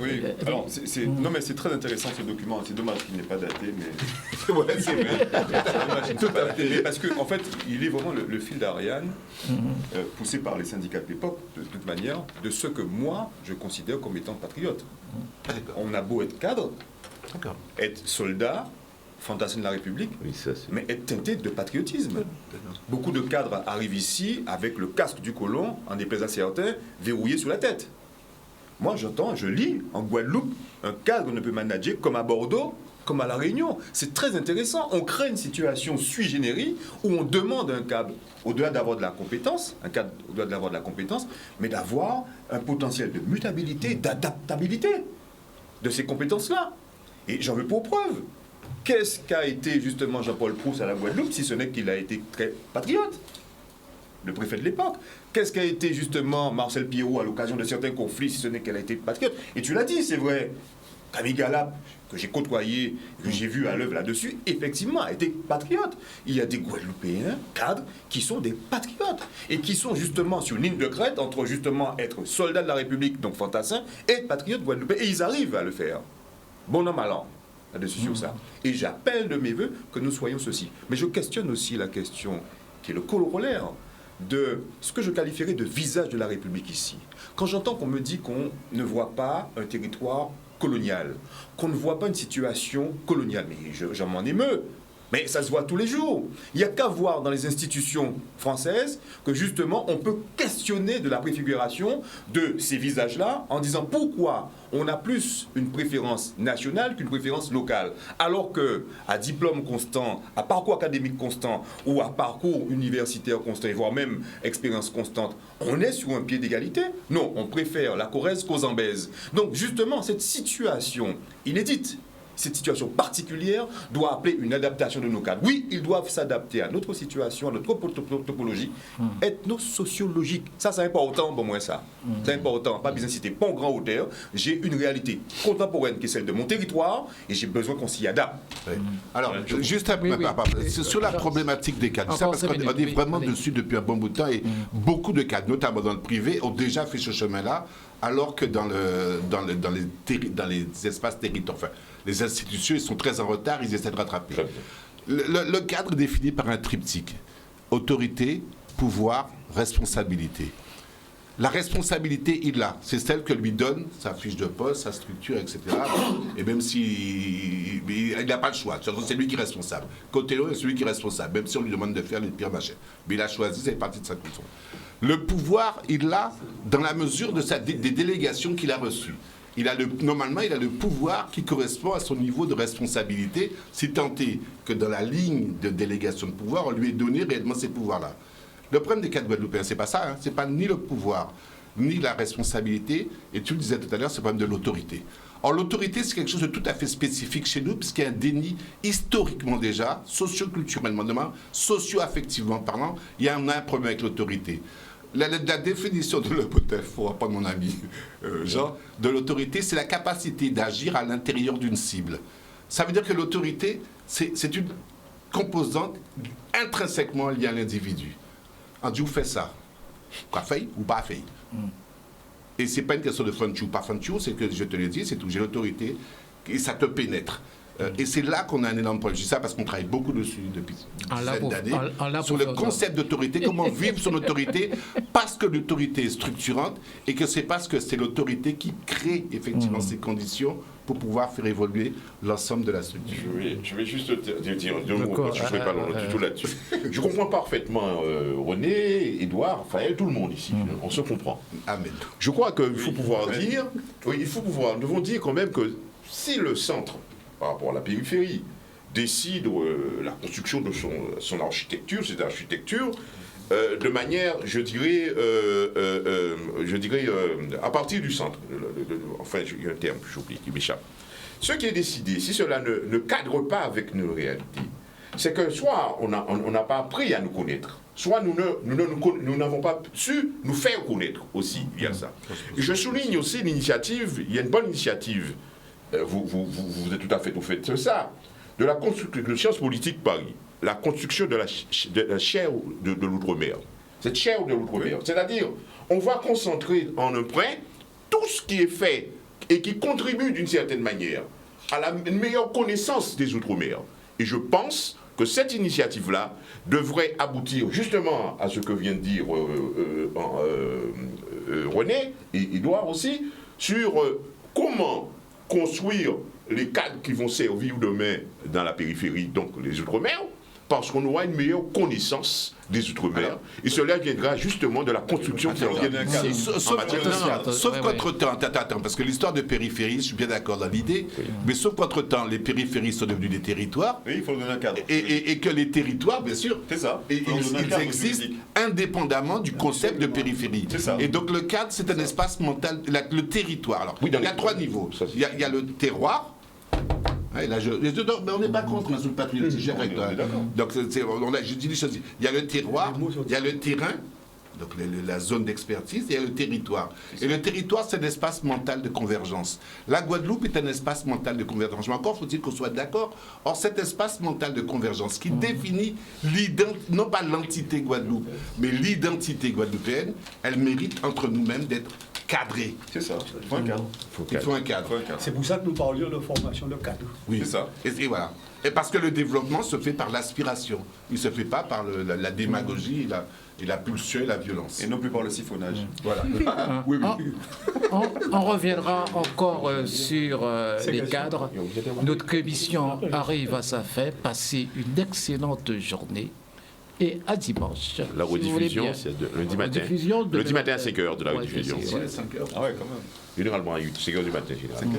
Non, mais c'est très intéressant ce document. C'est dommage qu'il n'est pas daté, mais. Ouais, c'est vrai. Tout à fait. Parce qu'en fait, il est vraiment le fil d'Ariane, poussé par les syndicats de l'époque, de toute manière, de ce que moi, je considère comme étant patriote. On a beau être cadre, être soldat, fantasme de la République, mais être teinté de patriotisme. Beaucoup de cadres arrivent ici avec le casque du colon, en déplaisant certains, verrouillé sur la tête. Moi, j'entends, je lis, en Guadeloupe, un cadre ne peut manager comme à Bordeaux, comme à La Réunion. C'est très intéressant. On crée une situation sui generis où on demande à un cadre, au-delà d'avoir de la compétence, mais d'avoir un potentiel de mutabilité, d'adaptabilité de ces compétences-là. Et j'en veux pour preuve. Qu'est-ce qu'a été justement Jean-Paul Proust à la Guadeloupe, si ce n'est qu'il a été très patriote, le préfet de l'époque? Qu'est-ce qu'a été justement Marcel Pirot à l'occasion de certains conflits, si ce n'est qu'elle a été patriote? Et tu l'as dit, c'est vrai. Camille Galap, que j'ai côtoyé, que j'ai vu à l'œuvre là-dessus, effectivement, a été patriote. Il y a des Guadeloupéens, cadres, qui sont des patriotes et qui sont justement sur une ligne de crête entre justement être soldat de la République, donc fantassin, et patriote guadeloupéen. Et ils arrivent à le faire. Bon an, mal an, là-dessus sur ça. Et j'appelle de mes voeux que nous soyons ceci. Mais je questionne aussi la question qui est le corollaire de ce que je qualifierais de visage de la République ici. Quand j'entends qu'on me dit qu'on ne voit pas un territoire colonial, qu'on ne voit pas une situation coloniale, mais j'en m'en émeus. Mais ça se voit tous les jours. Il n'y a qu'à voir dans les institutions françaises que justement on peut questionner de la préfiguration de ces visages-là en disant pourquoi on a plus une préférence nationale qu'une préférence locale. Alors que à diplôme constant, à parcours académique constant ou à parcours universitaire constant, voire même expérience constante, on est sur un pied d'égalité. Non, on préfère la Corrèze qu'aux Zambèzes. Donc justement, cette situation inédite, cette situation particulière doit appeler une adaptation de nos cadres. Oui, ils doivent s'adapter à notre situation, à notre topologie ethno-sociologique. Ça, c'est important pour moi, ça. C'est important. Pas besoin de citer pas en grand hauteur. J'ai une réalité contemporaine qui est celle de mon territoire et j'ai besoin qu'on s'y adapte. Oui. Alors, juste sur la problématique des cadres, ça, parce qu'on est vraiment dessus depuis un bon bout de temps et beaucoup de cadres, notamment dans le privé, ont déjà fait ce chemin-là, alors que dans les espaces territoriaux, enfin, les institutions, ils sont très en retard, ils essaient de rattraper. Le cadre est défini par un triptyque. Autorité, pouvoir, responsabilité. La responsabilité, il l'a. C'est celle que lui donne sa fiche de poste, sa structure, etc. Et même s'il n'a pas le choix, c'est lui qui est responsable. Côté l'autre, c'est lui qui est responsable, même si on lui demande de faire les pires machins. Mais il a choisi, c'est partie de sa culture. Le pouvoir, il l'a dans la mesure des délégations qu'il a reçues. Normalement, il a le pouvoir qui correspond à son niveau de responsabilité, si tant est que dans la ligne de délégation de pouvoir, on lui ait donné réellement ces pouvoirs-là. Le problème des cadres guadeloupéens, c'est pas ça, hein. C'est pas ni le pouvoir, ni la responsabilité, et tu le disais tout à l'heure, c'est le problème de l'autorité. Or, l'autorité, c'est quelque chose de tout à fait spécifique chez nous, puisqu'il y a un déni historiquement déjà, socio-culturellement, socio-affectivement parlant, il y a un problème avec l'autorité. La définition de l'OPOTEF, pour reprendre mon ami Jean, de l'autorité, c'est la capacité d'agir à l'intérieur d'une cible. Ça veut dire que l'autorité, c'est une composante intrinsèquement liée à l'individu. On dit, vous faites ça, quoi fait ou pas fait. Et ce n'est pas une question de fanchou ou pas fanchou, c'est que je te le dis, c'est tout, j'ai l'autorité et ça te pénètre. Et c'est là qu'on a un énorme problème. Je dis ça parce qu'on travaille beaucoup dessus depuis une dizaine d'années, sur le concept d'autorité, comment vivre son autorité, parce que l'autorité est structurante et que c'est parce que c'est l'autorité qui crée effectivement ces conditions pour pouvoir faire évoluer l'ensemble de la structure. Je vais juste dire deux mots, parce que je ne serai pas long du tout là-dessus. Je comprends parfaitement René, Édouard, Raphaël, tout le monde ici. On se comprend. Amen. Je crois qu'il faut pouvoir dire, nous devons dire quand même que si le centre, par rapport à la périphérie, décide la construction de son architecture, cette architecture, de manière, je dirais, à partir du centre. Enfin, il y a un terme que j'oublie, qui m'échappe. Ce qui est décidé, si cela ne cadre pas avec nos réalités, c'est que soit on n'a pas appris à nous connaître, soit nous n'avons pas su nous faire connaître aussi via ça. Et je souligne aussi l'initiative, il y a une bonne initiative, vous êtes tout à fait au fait de ça, de la construction de Sciences Politiques Paris, la construction de la chaire de l'outre-mer. Cette chaire de l'outre-mer, c'est-à-dire, on va concentrer en un point tout ce qui est fait et qui contribue d'une certaine manière à la meilleure connaissance des outre-mer. Et je pense que cette initiative-là devrait aboutir justement à ce que vient de dire René et Édouard aussi, sur comment construire les cadres qui vont servir demain dans la périphérie, donc les outre-mer, parce qu'on aura une meilleure connaissance des outre-mer. Et cela viendra justement de la construction de sauf qu'entre-temps, attends, parce que l'histoire de périphérie, je suis bien d'accord dans l'idée, mais sauf qu'entre-temps, les périphéries sont devenues des territoires. Oui, il faut donner un cadre. Et que les territoires, bien sûr, c'est ça. Ils existent indépendamment du concept de périphérie. Ça. Et donc le cadre, c'est un espace mental, le territoire. Alors, il y a trois niveaux. Il y a le terroir. Ouais, là, mais on n'est pas contre sous le patriotisme, j'ai avec toi. Donc, je dis les choses. Il y a le terroir, il y a le terrain, donc la zone d'expertise, et il y a le territoire. Et le territoire, c'est un espace mental de convergence. La Guadeloupe est un espace mental de convergence. Mais encore faut-il qu'on soit d'accord. Or, cet espace mental de convergence qui définit non pas l'entité Guadeloupe, mais l'identité guadeloupéenne, elle mérite entre nous-mêmes d'être cadré. C'est ça, il faut un cadre. Il faut un cadre. C'est pour ça que nous parlions de formation de cadre. Oui, c'est ça. Et voilà. Et parce que le développement se fait par l'aspiration. Il ne se fait pas par la démagogie et la pulsion et la violence. Et non plus par le siphonnage. Voilà. Oui. On reviendra encore sur les cadres. Notre émission arrive à sa fin. Passez une excellente journée. Et à dimanche. La rediffusion, c'est lundi matin. Lundi matin à 5h de la rediffusion. 5h. Ah ouais, quand même. Généralement à 5h du matin. 5h.